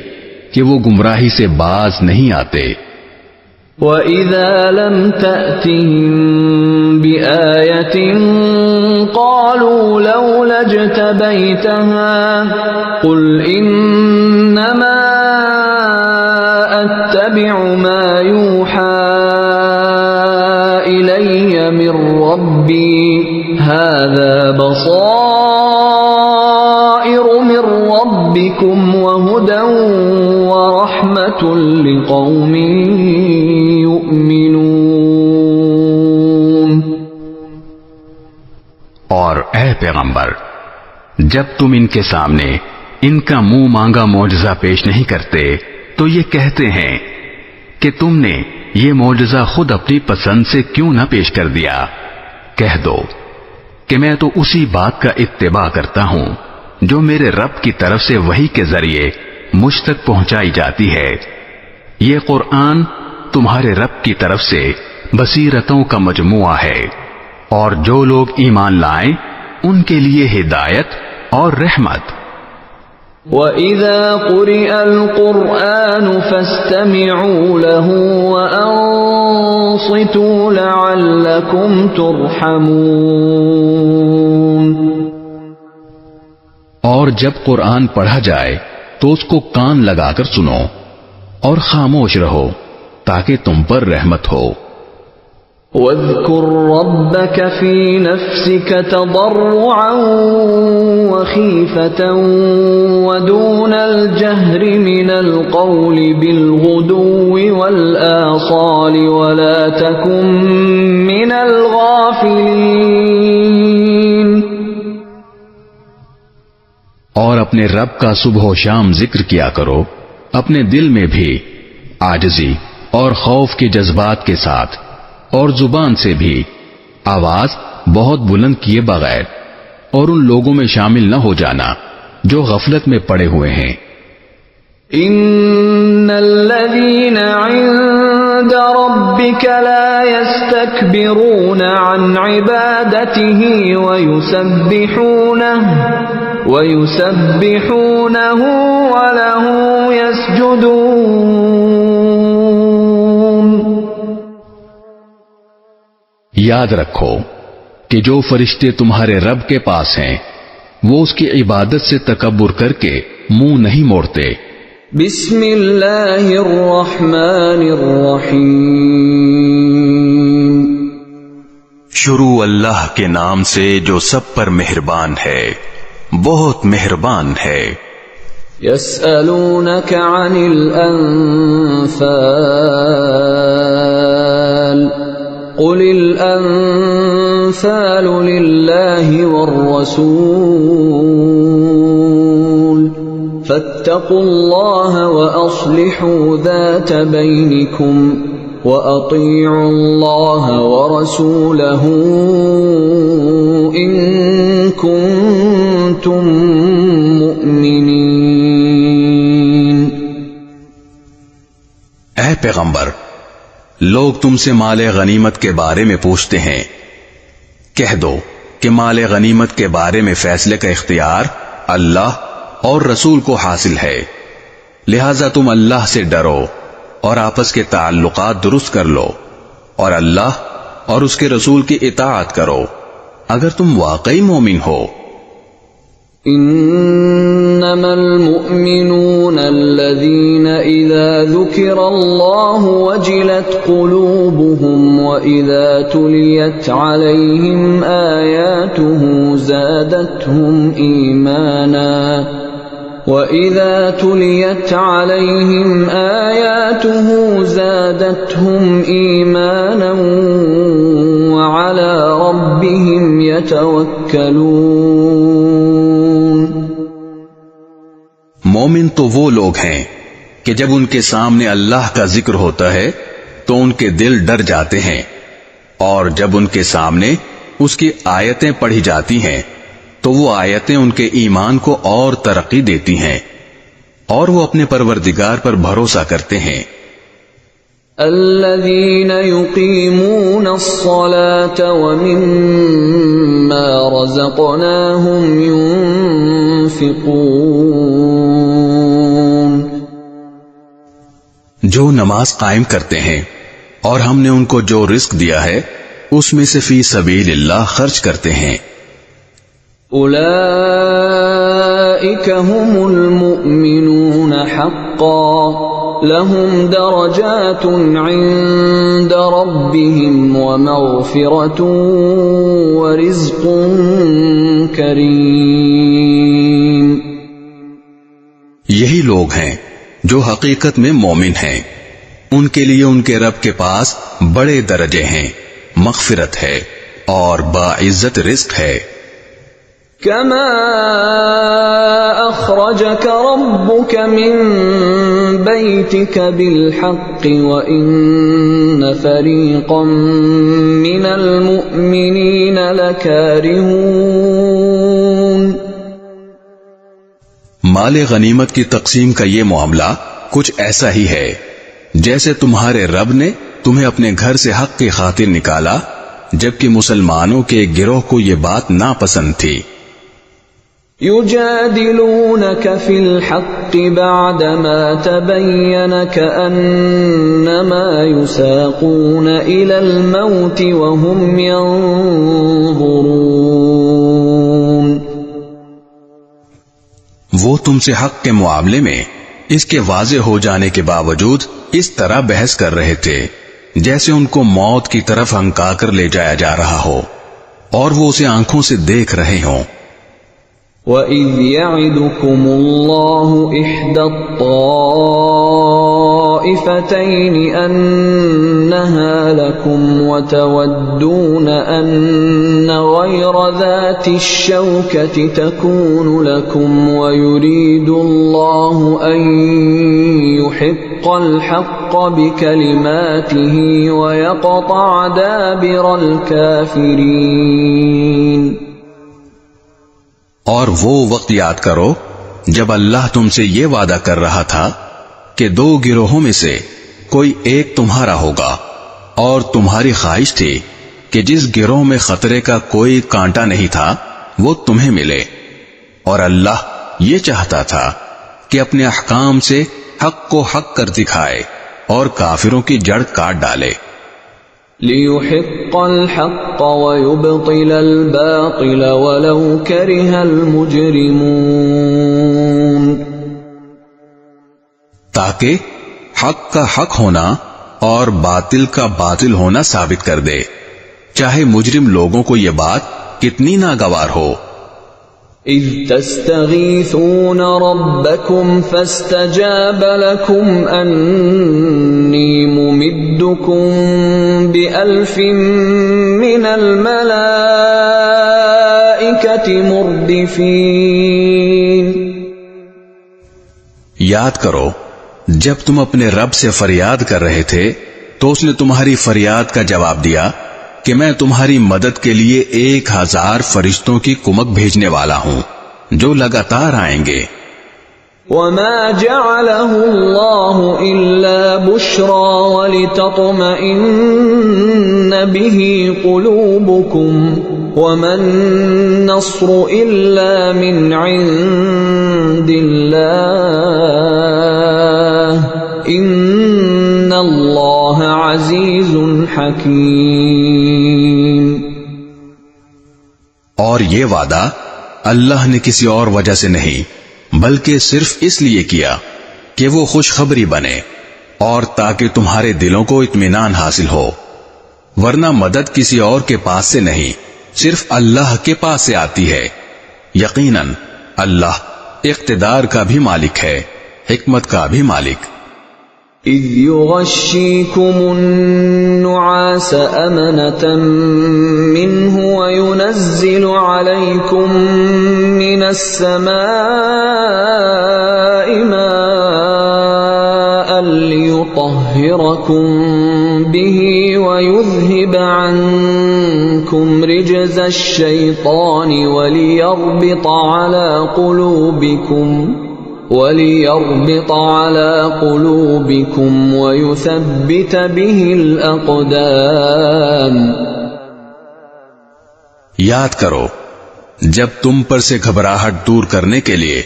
کہ وہ گمراہی سے باز نہیں آتے. وَإِذَا لَمْ تَأْتِهِمْ بِآيَةٍ قَالُوا لَوْلَا اجْتَبَيْتَهَا قُلْ إِنَّمَا أَتَّبِعُ مَا يُوحَى إِلَيَّ مِنْ رَبِّي هَذَا بَصَائِرُ مِنْ رَبِّكُمْ وَهُدًى وَرَحْمَةٌ لِقَوْمٍ يُؤْمِنُونَ. اور اے پیغمبر، جب تم ان کے سامنے ان کا منہ مانگا معجزہ پیش نہیں کرتے تو یہ کہتے ہیں کہ تم نے یہ معجزہ خود اپنی پسند سے کیوں نہ پیش کر دیا. کہہ دو کہ میں تو اسی بات کا اتباع کرتا ہوں جو میرے رب کی طرف سے وحی کے ذریعے مجھ تک پہنچائی جاتی ہے. یہ قرآن تمہارے رب کی طرف سے بصیرتوں کا مجموعہ ہے، اور جو لوگ ایمان لائیں ان کے لیے ہدایت اور رحمت. وَإِذَا قُرِئَ الْقُرْآنُ فَاسْتَمِعُوا لَهُ وَأَنصِتُوا لَعَلَّكُمْ تُرْحَمُونَ. اور جب قرآن پڑھا جائے تو اس کو کان لگا کر سنو اور خاموش رہو تاکہ تم پر رحمت ہو. وَاذْكُرْ رَبَّكَ فِي نَفْسِكَ تَضَرُّعًا وَخِيفَةً وَدُونَ الْجَهْرِ مِنَ الْقَوْلِ بِالْغُدُوِّ وَالْآصَالِ وَلَا تَكُن مِّنَ الْغَافِلِينَ. اور اپنے رب کا صبح و شام ذکر کیا کرو، اپنے دل میں بھی عاجزی اور خوف کے جذبات کے ساتھ، اور زبان سے بھی آواز بہت بلند کیے بغیر، اور ان لوگوں میں شامل نہ ہو جانا جو غفلت میں پڑے ہوئے ہیں. ان الذين عند ربك لا يستكبرون عن عبادته ويسبحونه وله يسجدون. یاد رکھو کہ جو فرشتے تمہارے رب کے پاس ہیں وہ اس کی عبادت سے تکبر کر کے منہ نہیں موڑتے. بسم اللہ الرحمن الرحیم. شروع اللہ کے نام سے جو سب پر مہربان ہے، بہت مہربان ہے. یسألونک عن الانفال قل الانفال للہ والرسول فاتقوا اللہ واصلحوا ذات بینکم وَأَطِيعُوا اللَّهَ وَرَسُولَهُ إِن كُنتُم مُؤْمِنِينَ. اے پیغمبر، لوگ تم سے مال غنیمت کے بارے میں پوچھتے ہیں. کہہ دو کہ مال غنیمت کے بارے میں فیصلے کا اختیار اللہ اور رسول کو حاصل ہے، لہذا تم اللہ سے ڈرو اور آپس کے تعلقات درست کر لو، اور اللہ اور اس کے رسول کی اطاعت کرو اگر تم واقعی مومن ہو. انما المؤمنون الذين اذا ذكر الله وجلت قلوبهم واذا تليت عليهم آياته زادتهم ايمانا وَإِذَا تُلِيَتْ عَلَيْهِمْ آيَاتُهُ زَادَتْهُمْ إِيمَانًا وَعَلَى رَبِّهِمْ يَتَوَكَّلُونَ. مومن تو وہ لوگ ہیں کہ جب ان کے سامنے اللہ کا ذکر ہوتا ہے تو ان کے دل ڈر جاتے ہیں، اور جب ان کے سامنے اس کی آیتیں پڑھی جاتی ہیں تو وہ آیتیں ان کے ایمان کو اور ترقی دیتی ہیں، اور وہ اپنے پروردگار پر بھروسہ کرتے ہیں. الذين يقيمون الصلاة ومما رزقناهم ينفقون. جو نماز قائم کرتے ہیں اور ہم نے ان کو جو رزق دیا ہے اس میں سے فی سبیل اللہ خرچ کرتے ہیں. اولئک هم المؤمنون حقا لهم درجات عند ربهم ومغفرة ورزق کریم. یہی لوگ ہیں جو حقیقت میں مومن ہیں، ان کے لیے ان کے رب کے پاس بڑے درجے ہیں، مغفرت ہے اور باعزت رزق ہے. كما أخرجك ربك من بيتك بالحق وإن فريقا من المؤمنين لكارهون۔ مال غنیمت کی تقسیم کا یہ معاملہ کچھ ایسا ہی ہے جیسے تمہارے رب نے تمہیں اپنے گھر سے حق کی خاطر نکالا، جبکہ مسلمانوں کے گروہ کو یہ بات ناپسند تھی۔ يجادلونك في الحق بعدما تبين كأنما يساقون إلى الموت وهم ينظرون۔ وہ تم سے حق کے معاملے میں اس کے واضح ہو جانے کے باوجود اس طرح بحث کر رہے تھے جیسے ان کو موت کی طرف ہنکا کر لے جایا جا رہا ہو اور وہ اسے آنکھوں سے دیکھ رہے ہوں۔ وَإِذْ يَعِدُكُمُ اللَّهُ إِحْدَى الطَّائِفَتَيْنِ أَنَّهَا لَكُمْ وَتَوَدُّونَ أَنَّ غَيْرَ ذَاتِ الشَّوْكَةِ تَكُونُ لَكُمْ وَيُرِيدُ اللَّهُ أَن يُحِقَّ الْحَقَّ بِكَلِمَاتِهِ وَيَقْطَعَ دَابِرَ الْكَافِرِينَ۔ اور وہ وقت یاد کرو جب اللہ تم سے یہ وعدہ کر رہا تھا کہ دو گروہوں میں سے کوئی ایک تمہارا ہوگا، اور تمہاری خواہش تھی کہ جس گروہ میں خطرے کا کوئی کانٹا نہیں تھا وہ تمہیں ملے، اور اللہ یہ چاہتا تھا کہ اپنے احکام سے حق کو حق کر دکھائے اور کافروں کی جڑ کاٹ ڈالے۔ لِيُحِقَّ الْحَقَّ وَيُبْطِلَ الْبَاطِلَ وَلَوْ كَرِهَ الْمُجْرِمُونَ۔ تاکہ حق کا حق ہونا اور باطل کا باطل ہونا ثابت کر دے، چاہے مجرم لوگوں کو یہ بات کتنی ناگوار ہو۔ اِذْ تَسْتَغِيثُونَ رَبَّكُمْ فَاسْتَجَابَ لَكُمْ أَنِّي مُمِدُّكُمْ بِأَلْفٍ مِّنَ الْمَلَائِكَةِ مُرْدِفِينَ۔ یاد کرو جب تم اپنے رب سے فریاد کر رہے تھے تو اس نے تمہاری فریاد کا جواب دیا کہ میں تمہاری مدد کے لیے 1000 فرشتوں کی کمک بھیجنے والا ہوں جو لگاتار آئیں گے۔ وَمَا جَعَلَهُ اللَّهُ إِلَّا بُشْرَى وَلِتَطْمَئِنَّ بِهِ قُلُوبُكُمْ وَمَا النَّصْرُ إِلَّا مِنْ عِندِ اللَّهِ إِنَّ اللَّهَ عَزِيزٌ حَكِيمٌ۔ اور یہ وعدہ اللہ نے کسی اور وجہ سے نہیں بلکہ صرف اس لیے کیا کہ وہ خوشخبری بنے اور تاکہ تمہارے دلوں کو اطمینان حاصل ہو، ورنہ مدد کسی اور کے پاس سے نہیں صرف اللہ کے پاس سے آتی ہے۔ یقیناً اللہ اقتدار کا بھی مالک ہے، حکمت کا بھی مالک۔ اِذْ يُغَشِّيكُمُ النُّعَاسَ أَمَنَةً مِّنْهُ وَيُنَزِّلُ عَلَيْكُم مِّنَ السَّمَاءِ مَاءً لِّيُطَهِّرَكُم بِهِ وَيُذْهِبَ عَنكُمْ رِجْزَ الشَّيْطَانِ وَلِيَرْبِطَ عَلَى قُلُوبِكُمْ وَيُثَبِّتَ بِهِ الْأَقْدَامَ۔ یاد کرو جب تم پر سے گھبراہٹ دور کرنے کے لیے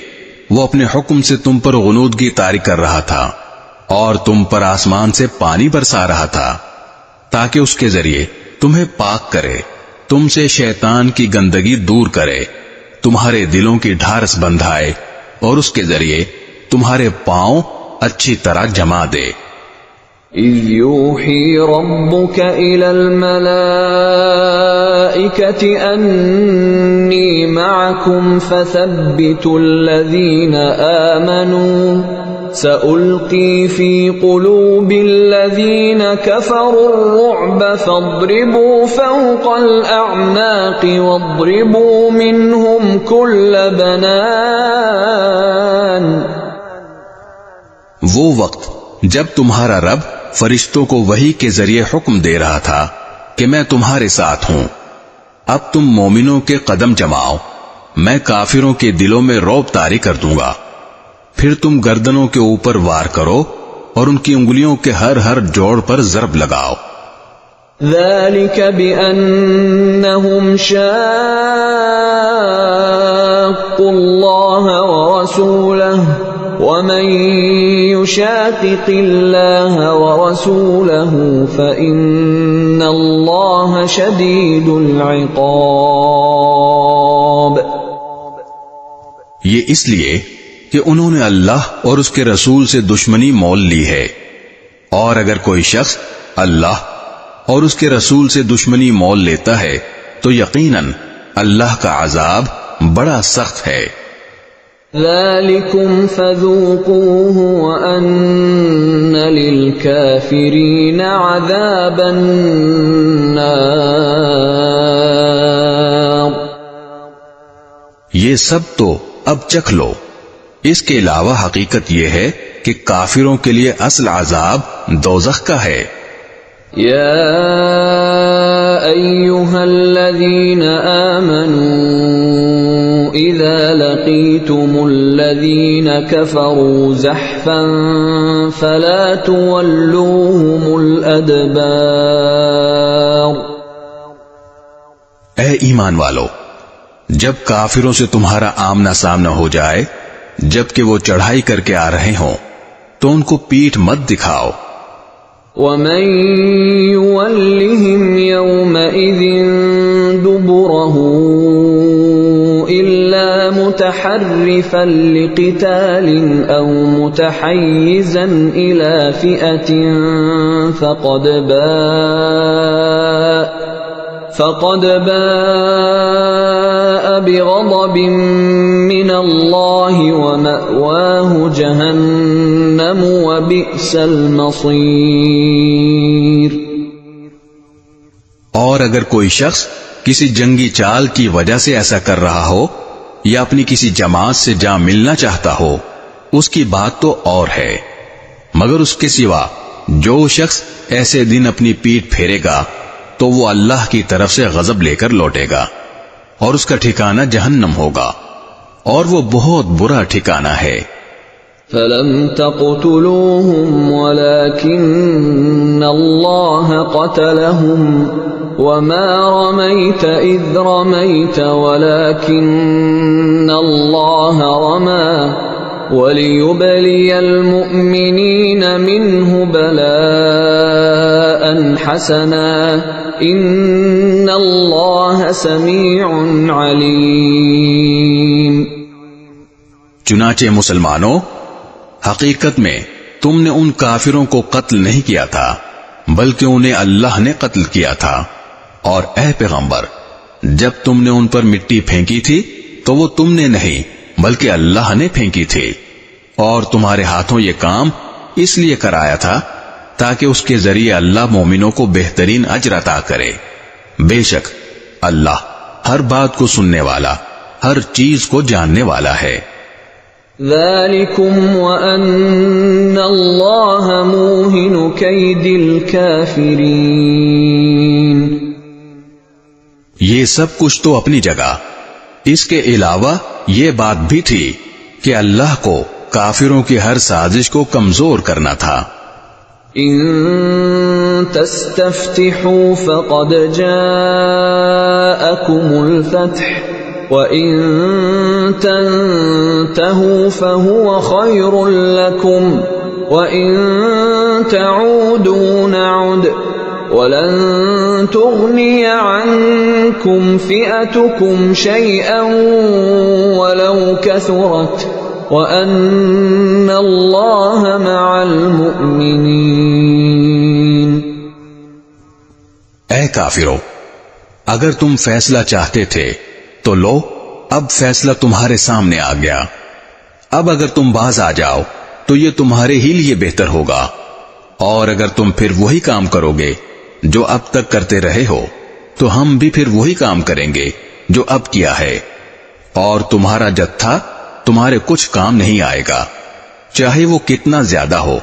وہ اپنے حکم سے تم پر غنودگی طاری کر رہا تھا اور تم پر آسمان سے پانی برسا رہا تھا تاکہ اس کے ذریعے تمہیں پاک کرے، تم سے شیطان کی گندگی دور کرے، تمہارے دلوں کی ڈھارس بندھائے اور اس کے ذریعے تمہارے پاؤں اچھی طرح جما دے۔ اِذْ يُوحِي رَبُّكَ إِلَى الْمَلَائِكَةِ أَنِّي مَعَكُمْ فَثَبِّتُوا الَّذِينَ آمَنُوا سَأُلْقِي فِي قُلُوبِ الَّذِينَ كَفَرُوا الرُّعْبَ فَاضْرِبُوا فَوْقَ الْأَعْنَاقِ وَاضْرِبُوا مِنْهُمْ كُلَّ بَنَانٍ۔ وہ وقت جب تمہارا رب فرشتوں کو وحی کے ذریعے حکم دے رہا تھا کہ میں تمہارے ساتھ ہوں، اب تم مومنوں کے قدم جماؤ، میں کافروں کے دلوں میں رعب طاری کر دوں گا، پھر تم گردنوں کے اوپر وار کرو اور ان کی انگلیوں کے ہر جوڑ پر ضرب لگاؤ۔ ذلك بأنهم شاقوا الله ورسوله ومن يشاقق الله ورسوله فإن الله شديد العقاب۔ یہ اس لیے کہ انہوں نے اللہ اور اس کے رسول سے دشمنی مول لی ہے، اور اگر کوئی شخص اللہ اور اس کے رسول سے دشمنی مول لیتا ہے تو یقیناً اللہ کا عذاب بڑا سخت ہے۔ ذلكم فذوقوه وأن للكافرين عذاب النار۔ یہ سب تو اب چکھ لو، اس کے علاوہ حقیقت یہ ہے کہ کافروں کے لیے اصل عذاب دوزخ کا ہے۔ یا ایھا الذین آمنوا اذا لقیتم الذین کفروا زحفا فلا تولوهم الادبار۔ اے ایمان والو، جب کافروں سے تمہارا آمنا سامنا ہو جائے جبکہ وہ چڑھائی کر کے آ رہے ہوں تو ان کو پیٹھ مت دکھاؤ۔ وَمَن يُوَلِّهِمْ يَوْمَئِذٍ دُبُرَهُ إِلَّا مُتَحَرِّفًا لِقِتَالٍ أَوْ مُتَحَيِّزًا إِلَى فِئَةٍ فقد باء بغضب من اللہ ومأواہ جہنم وبئس المصیر۔ اور اگر کوئی شخص کسی جنگی چال کی وجہ سے ایسا کر رہا ہو یا اپنی کسی جماعت سے جا ملنا چاہتا ہو، اس کی بات تو اور ہے، مگر اس کے سوا جو شخص ایسے دن اپنی پیٹھ پھیرے گا تو وہ اللہ کی طرف سے غضب لے کر لوٹے گا اور اس کا ٹھکانہ جہنم ہوگا، اور وہ بہت برا ٹھکانہ ہے۔ فَلَمْ تَقْتُلُوهُمْ وَلَكِنَّ اللَّهَ قَتَلَهُمْ وَمَا رَمَيْتَ إِذْ رَمَيْتَ وَلَكِنَّ اللَّهَ رَمَى وَلِيُبْلِيَ الْمُؤْمِنِينَ مِنْهُ بَلَاءً حَسَنًا إِنَّ اللَّهَ سَمِيعٌ عَلِيمٌ۔ چنانچہ مسلمانوں، حقیقت میں تم نے ان کافروں کو قتل نہیں کیا تھا بلکہ انہیں اللہ نے قتل کیا تھا، اور اے پیغمبر، جب تم نے ان پر مٹی پھینکی تھی تو وہ تم نے نہیں بلکہ اللہ نے پھینکی تھی، اور تمہارے ہاتھوں یہ کام اس لیے کرایا تھا تاکہ اس کے ذریعے اللہ مومنوں کو بہترین اجر عطا کرے۔ بے شک اللہ ہر بات کو سننے والا، ہر چیز کو جاننے والا ہے۔ ذَلِكُمْ وَأَنَّ اللَّهَ مُوهِنُ كَيْدِ الْكَافِرِينَ۔ یہ سب کچھ تو اپنی جگہ، اس کے علاوہ یہ بات بھی تھی کہ اللہ کو کافروں کی ہر سازش کو کمزور کرنا تھا۔ ان تستفتحوا فقد جاءكم الفتح وَإِن تَنْتَهُوا فَهُوَ خَيْرٌ لَكُمْ وَإِن تَعُودُوا نَعُدْ وَلَن تُغْنِيَ عَنْكُمْ فِئَتُكُمْ شَيْئًا وَلَوْ كَثُرَتْ وَأَنَّ اللَّهَ مَعَ الْمُؤْمِنِينَ۔ اے کافرو، اگر تم فیصلہ چاہتے تھے تو لو، اب فیصلہ تمہارے سامنے آ گیا۔ اب اگر تم باز آ جاؤ تو یہ تمہارے ہی لیے بہتر ہوگا، اور اگر تم پھر وہی کام کرو گے جو اب تک کرتے رہے ہو تو ہم بھی پھر وہی کام کریں گے جو اب کیا ہے، اور تمہارا جتھا تمہارے کچھ کام نہیں آئے گا، چاہے وہ کتنا زیادہ ہو،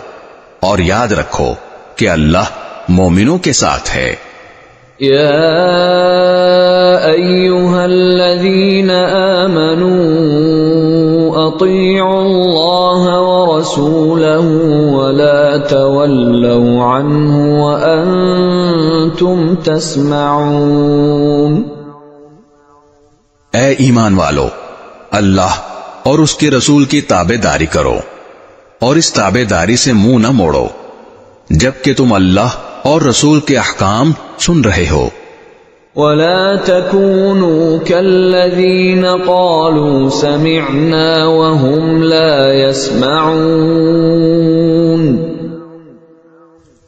اور یاد رکھو کہ اللہ مومنوں کے ساتھ ہے۔ یا ایھا الذین آمنوا اطیعوا اللہ ورسولہ ولا تولوا عنہ وانتم تسمعون۔ اے ایمان والو، اللہ اور اس کے رسول کی تابع داری کرو، اور اس تابع داری سے منہ نہ موڑو جبکہ تم اللہ اور رسول کے احکام سن رہے ہو۔ وَلَا تَكُونُوا كَالَّذِينَ قَالُوا سَمِعْنَا وَهُمْ لَا يَسْمَعُونَ،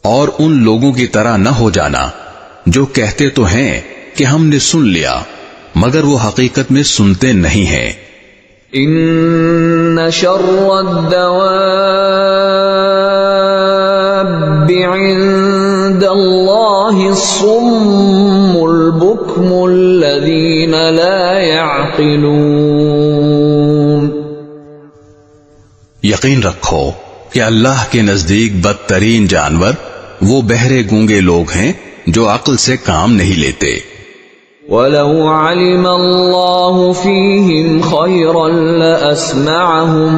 اور ان لوگوں کی طرح نہ ہو جانا جو کہتے تو ہیں کہ ہم نے سن لیا مگر وہ حقیقت میں سنتے نہیں ہیں۔ ان شر الدواب عند اللہ الصم البکم الذین لا يعقلون۔ یقین رکھو کہ اللہ کے نزدیک بدترین جانور وہ بہرے گونگے لوگ ہیں جو عقل سے کام نہیں لیتے۔ وَلَوْ عَلِمَ اللَّهُ فِيهِمْ خَيْرًا لَأَسْمَعَهُمْ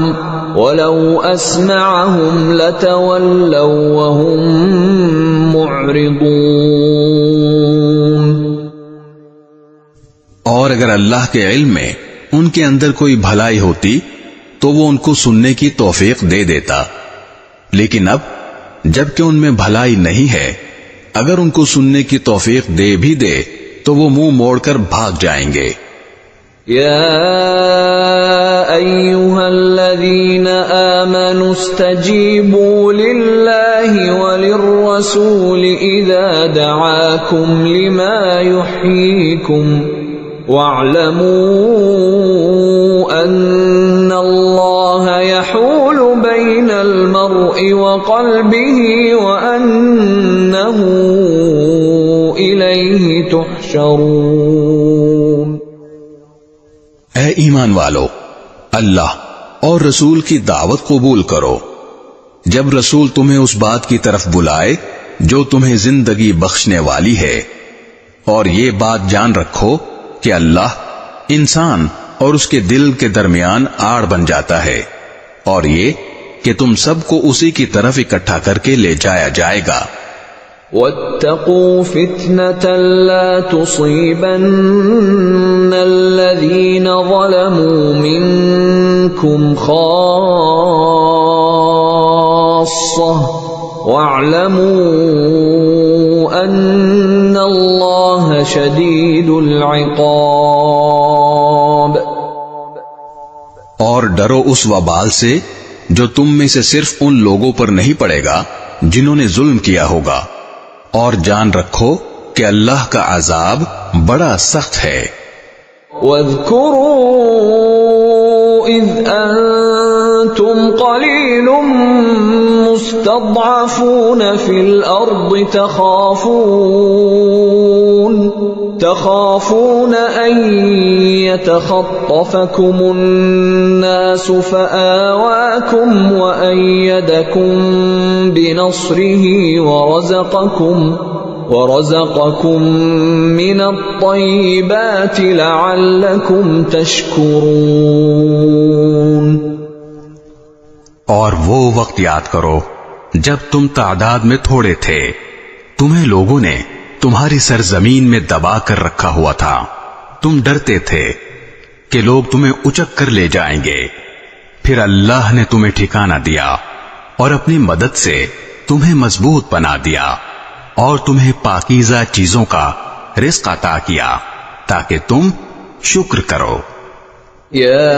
وَلَوْ أَسْمَعَهُمْ لَتَوَلَّوْا وَهُمْ مُعْرِضُونَ۔ اور اگر اللہ کے علم میں ان کے اندر کوئی بھلائی ہوتی تو وہ ان کو سننے کی توفیق دے دیتا، لیکن اب جبکہ ان میں بھلائی نہیں ہے، اگر ان کو سننے کی توفیق دے بھی دے تو وہ منہ موڑ کر بھاگ جائیں گے۔ یا ایھا الذین آمنوا استجیبوا للہ وللرسول اذا دعاکم لما یحییکم واعلموا ان اللہ یحول بین المرء وقلبہ وانہ الیہ تحشرون۔ اے ایمان والو، اللہ اور رسول کی دعوت قبول کرو جب رسول تمہیں اس بات کی طرف بلائے جو تمہیں زندگی بخشنے والی ہے، اور یہ بات جان رکھو کہ اللہ انسان اور اس کے دل کے درمیان آڑ بن جاتا ہے، اور یہ کہ تم سب کو اسی کی طرف اکٹھا کر کے لے جایا جائے گا۔ وَاتَّقُوا فِتْنَةً لَا تُصِيبَنَّ الَّذِينَ ظَلَمُوا مِنكُمْ خَاصَّةً وَاعْلَمُوا أَنَّ اللَّهَ شَدِيدُ الْعِقَابِ۔ اور ڈرو اس وبال سے جو تم میں سے صرف ان لوگوں پر نہیں پڑے گا جنہوں نے ظلم کیا ہوگا، اور جان رکھو کہ اللہ کا عذاب بڑا سخت ہے۔ وَاذْكُرُوا إِذْ أَنْتُمْ قَلِيلٌ مُسْتَضْعَفُونَ فِي الْأَرْضِ تخافون أن يتخطفكم الناس فآواكم وأيدكم بنصره ورزقكم من الطيبات لعلكم تشكرون۔ اور وہ وقت یاد کرو جب تم تعداد میں تھوڑے تھے، تمہیں لوگوں نے تمہاری سرزمین میں دبا کر رکھا ہوا تھا، تم ڈرتے تھے کہ لوگ تمہیں اچک کر لے جائیں گے، پھر اللہ نے تمہیں ٹھکانہ دیا اور اپنی مدد سے تمہیں مضبوط بنا دیا، اور تمہیں پاکیزہ چیزوں کا رزق عطا کیا تاکہ تم شکر کرو۔ یا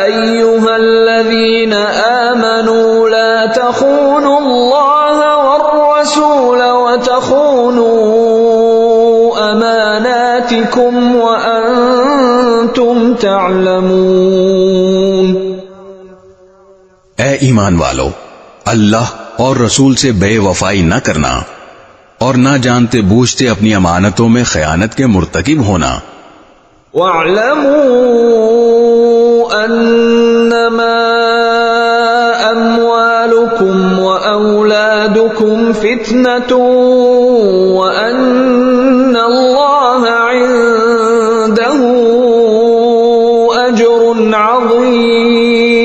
ایھا الذین آمنوا لا تخونوا اللہ والرسول وتخونوا اماناتکم وانتم تعلمون۔ اے ایمان والو، اللہ اور رسول سے بے وفائی نہ کرنا اور نہ جانتے بوجھتے اپنی امانتوں میں خیانت کے مرتکب ہونا۔ وَاعْلَمُوا أَنَّمَا أولادكم فتنة وأن الله عنده أجر عظيم.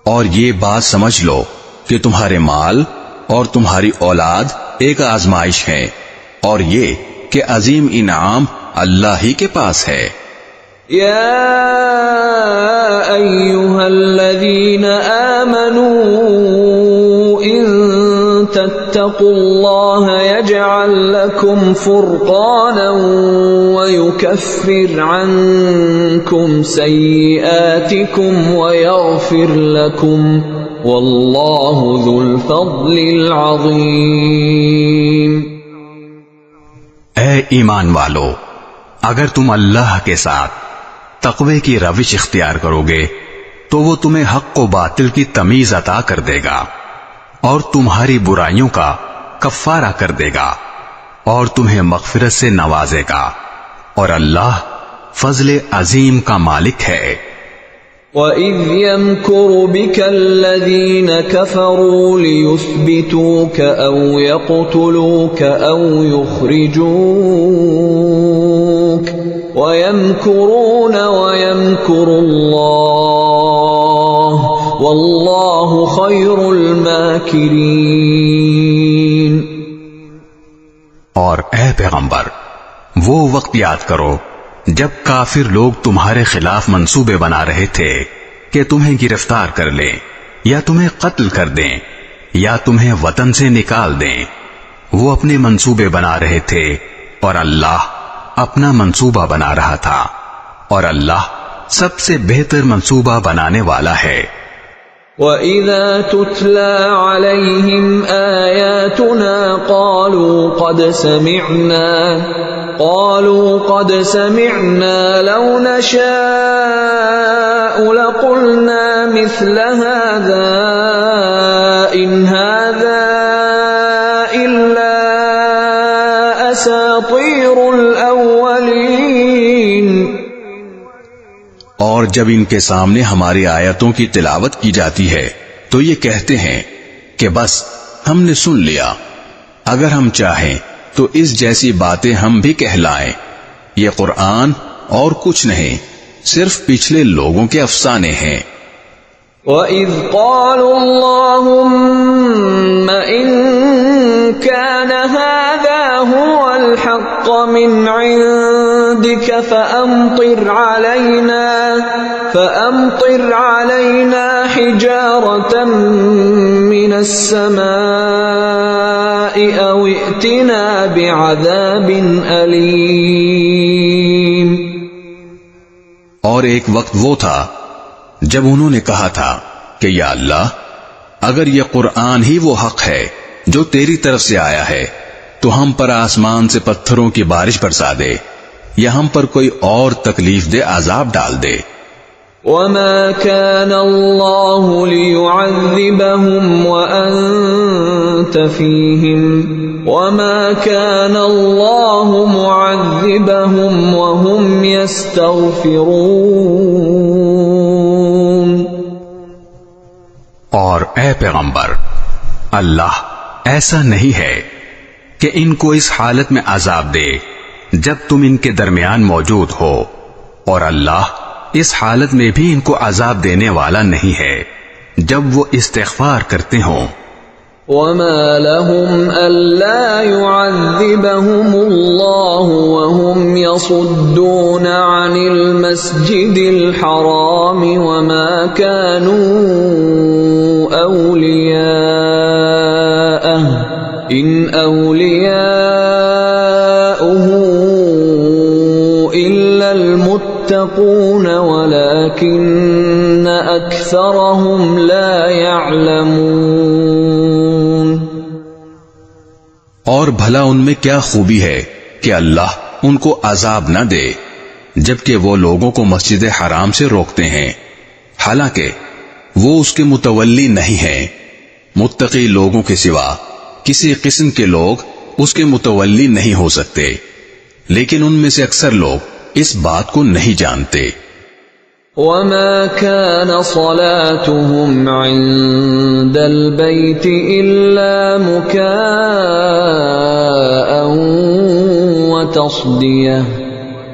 اور یہ بات سمجھ لو کہ تمہارے مال اور تمہاری اولاد ایک آزمائش ہے، اور یہ کہ عظیم انعام اللہ ہی کے پاس ہے. يا أيها الذين آمنوا إن تتقوا الله يجعل لكم فرقانا ويكفر عنكم سيئاتكم ويغفر لكم والله ذو الفضل العظيم. اے ایمان والو، اگر تم اللہ کے ساتھ تقوی کی روش اختیار کرو گے تو وہ تمہیں حق و باطل کی تمیز عطا کر دے گا اور تمہاری برائیوں کا کفارہ کر دے گا اور تمہیں مغفرت سے نوازے گا، اور اللہ فضل عظیم کا مالک ہے. وَإِذْ يَمْكُرُ بِكَ الَّذِينَ كَفَرُوا لِيُثْبِتُوكَ أَوْ يَقْتُلُوكَ أَوْ يُخْرِجُوكَ وَيَمْكُرُونَ وَيَمْكُرُ اللَّهُ وَاللَّهُ خَيْرُ الْمَاكِرِينَ. اور اے پیغمبر، وہ وقت یاد کرو جب کافر لوگ تمہارے خلاف منصوبے بنا رہے تھے کہ تمہیں گرفتار کر لیں یا تمہیں قتل کر دیں یا تمہیں وطن سے نکال دیں. وہ اپنے منصوبے بنا رہے تھے اور اللہ اپنا منصوبہ بنا رہا تھا، اور اللہ سب سے بہتر منصوبہ بنانے والا ہے. وَإِذَا تُتْلَى عَلَيْهِمْ آيَاتُنَا قالوا قد سمعنا لو نشاء لقلنا مثل هذا إن هذا إلا أساطير الأولين. اور جب ان کے سامنے ہماری آیتوں کی تلاوت کی جاتی ہے تو یہ کہتے ہیں کہ بس ہم نے سن لیا، اگر ہم چاہیں تو اس جیسی باتیں ہم بھی کہلائیں. یہ قرآن اور کچھ نہیں، صرف پچھلے لوگوں کے افسانے ہیں. وَإِذْ قَالُوا اللَّهُمَّ إِن كَانَ هَذَا هُوَ الْحَقَّ مِنْ عِندِكَ فَأَمْطِرْ عَلَيْنَا حِجَارَةً مِّنَ السَّمَاءِ أَوْ ائْتِنَا بِعَذَابٍ أَلِيمٍ. اور ایک وقت وہ تھا جب انہوں نے کہا تھا کہ یا اللہ، اگر یہ قرآن ہی وہ حق ہے جو تیری طرف سے آیا ہے تو ہم پر آسمان سے پتھروں کی بارش برسا دے یا ہم پر کوئی اور تکلیف دہ عذاب ڈال دے. وَمَا كَانَ اللَّهُ لِيُعَذِّبَهُمْ وَأَنْتَ فِيهِمْ وَمَا كَانَ اللَّهُ مُعَذِّبَهُمْ وَهُمْ يَسْتَغْفِرُونَ. اور اے پیغمبر، اللہ ایسا نہیں ہے کہ ان کو اس حالت میں عذاب دے جب تم ان کے درمیان موجود ہو، اور اللہ اس حالت میں بھی ان کو عذاب دینے والا نہیں ہے جب وہ استغفار کرتے ہوں. وَمَا لَهُمْ أَلَّا يُعَذِّبَهُمُ اللَّهُ وَهُمْ يَصُدُّونَ عَنِ الْمَسْجِدِ الْحَرَامِ وَمَا كَانُوا أَوْلِيَاءَهُ إِنْ أَوْلِيَاؤُهُ إِلَّا الْمُتَّقُونَ وَلَكِنَّ أَكْثَرَهُمْ لَا يَعْلَمُونَ. اور بھلا ان میں کیا خوبی ہے کہ اللہ ان کو عذاب نہ دے جبکہ وہ لوگوں کو مسجد حرام سے روکتے ہیں، حالانکہ وہ اس کے متولی نہیں ہیں. متقی لوگوں کے سوا کسی قسم کے لوگ اس کے متولی نہیں ہو سکتے، لیکن ان میں سے اکثر لوگ اس بات کو نہیں جانتے. وما كان صلاتهم عند البيت إلا مكاء وتصدية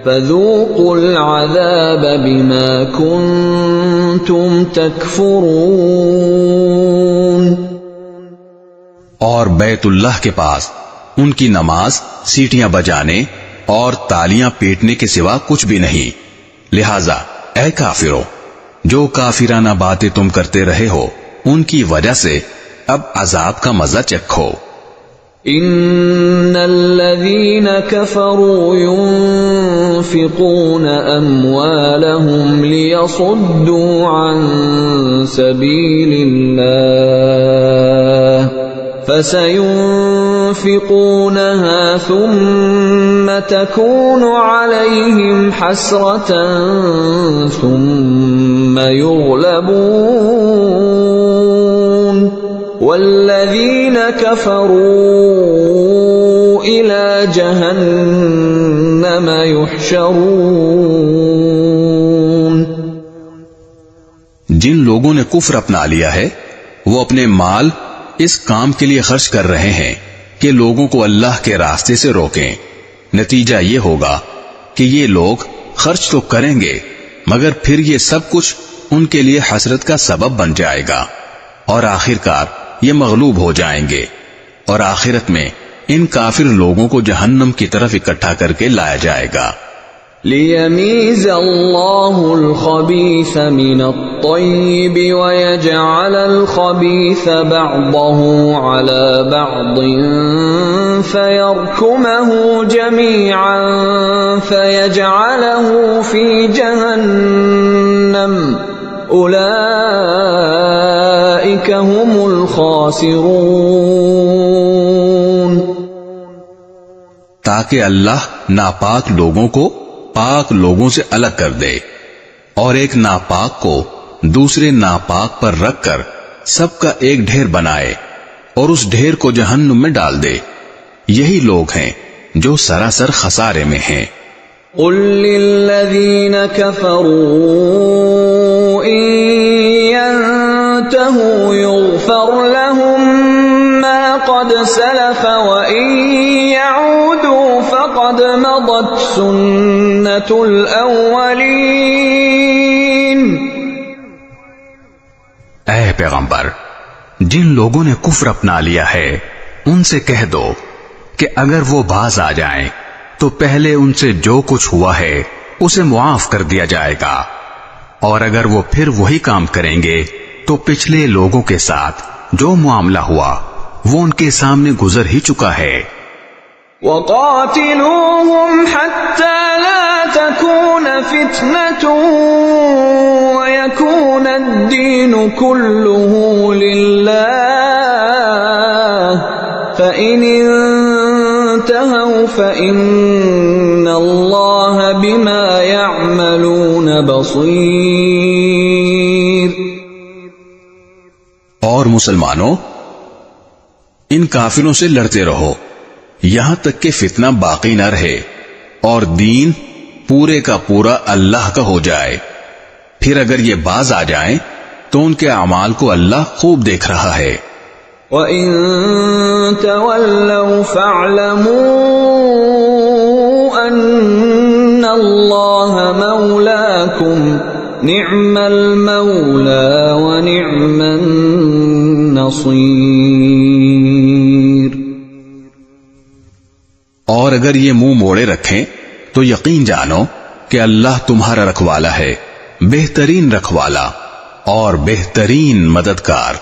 فذوقوا العذاب بما كنتم تكفرون. اور بیت اللہ کے پاس ان کی نماز سیٹیاں بجانے اور تالیاں پیٹنے کے سوا کچھ بھی نہیں. لہذا اے کافرو، جو کافرانہ باتیں تم کرتے رہے ہو ان کی وجہ سے اب عذاب کا مزہ چکھو. ان الذين كفروا ينفقون اموالهم ليصدوا عن سبيل الله فسينفقونها ثم تكون عليهم حسرة ثم يغلبون والذين كفروا إلى جهنم يحشرون. جن لوگوں نے کفر اپنا لیا ہے وہ اپنے مال اس کام کے لیے خرچ کر رہے ہیں کہ لوگوں کو اللہ کے راستے سے روکیں. نتیجہ یہ ہوگا کہ یہ لوگ خرچ تو کریں گے مگر پھر یہ سب کچھ ان کے لیے حسرت کا سبب بن جائے گا اور آخرکار یہ مغلوب ہو جائیں گے اور آخرت میں ان کافر لوگوں کو جہنم کی طرف اکٹھا کر کے لایا جائے گا. لِيَمِيزَ اللَّهُ الْخَبِيثَ مِنَ الطَّيِّبِ وَيَجْعَلَ الْخَبِيثَ بَعْضَهُ عَلَى بَعْضٍ فَيَرْكُمَهُ جَمِيعًا فَيَجْعَلَهُ فِي جَهَنَّمَ أُولَئِكَ هُمُ الْخَاسِرُونَ. تاکہ اللہ ناپاک لوگوں کو پاک لوگوں سے الگ کر دے اور ایک ناپاک کو دوسرے ناپاک پر رکھ کر سب کا ایک ڈھیر بنائے اور اس ڈھیر کو جہنم میں ڈال دے. یہی لوگ ہیں جو سراسر خسارے میں ہیں. قل للذین کفروا ان ينتهوا يغفر لهم ما قد سلف وان يعودوا فقد مضت سنة الاولین. اے پیغمبر، جن لوگوں نے کفر اپنا لیا ہے ان سے کہہ دو کہ اگر وہ باز آ جائیں تو پہلے ان سے جو کچھ ہوا ہے اسے معاف کر دیا جائے گا، اور اگر وہ پھر وہی کام کریں گے تو پچھلے لوگوں کے ساتھ جو معاملہ ہوا وہ ان کے سامنے گزر ہی چکا ہے. وَقَاتِلُوهُمْ حَتَّى لَا تَكُونَ فِتْنَةٌ وَيَكُونَ الدِّينُ كُلُّهُ لِلَّهِ فَإِنِ انتهوا فَإِنَّ اللَّهَ بِمَا يَعْمَلُونَ بَصِيرٌ. اور مسلمانوں، ان کافروں سے لڑتے رہو یہاں تک کہ فتنہ باقی نہ رہے اور دین پورے کا پورا اللہ کا ہو جائے. پھر اگر یہ باز آ جائیں تو ان کے اعمال کو اللہ خوب دیکھ رہا ہے. وَإِن تَوَلَّوْا فَاعْلَمُوا أَنَّ اللَّهَ مَوْلَاكُمْ نِعْمَ الْمَوْلَى وَنِعْمَ النَّصِيرُ. اور اگر یہ منہ موڑے رکھیں تو یقین جانو کہ اللہ تمہارا رکھوالا ہے، بہترین رکھوالا اور بہترین مددگار.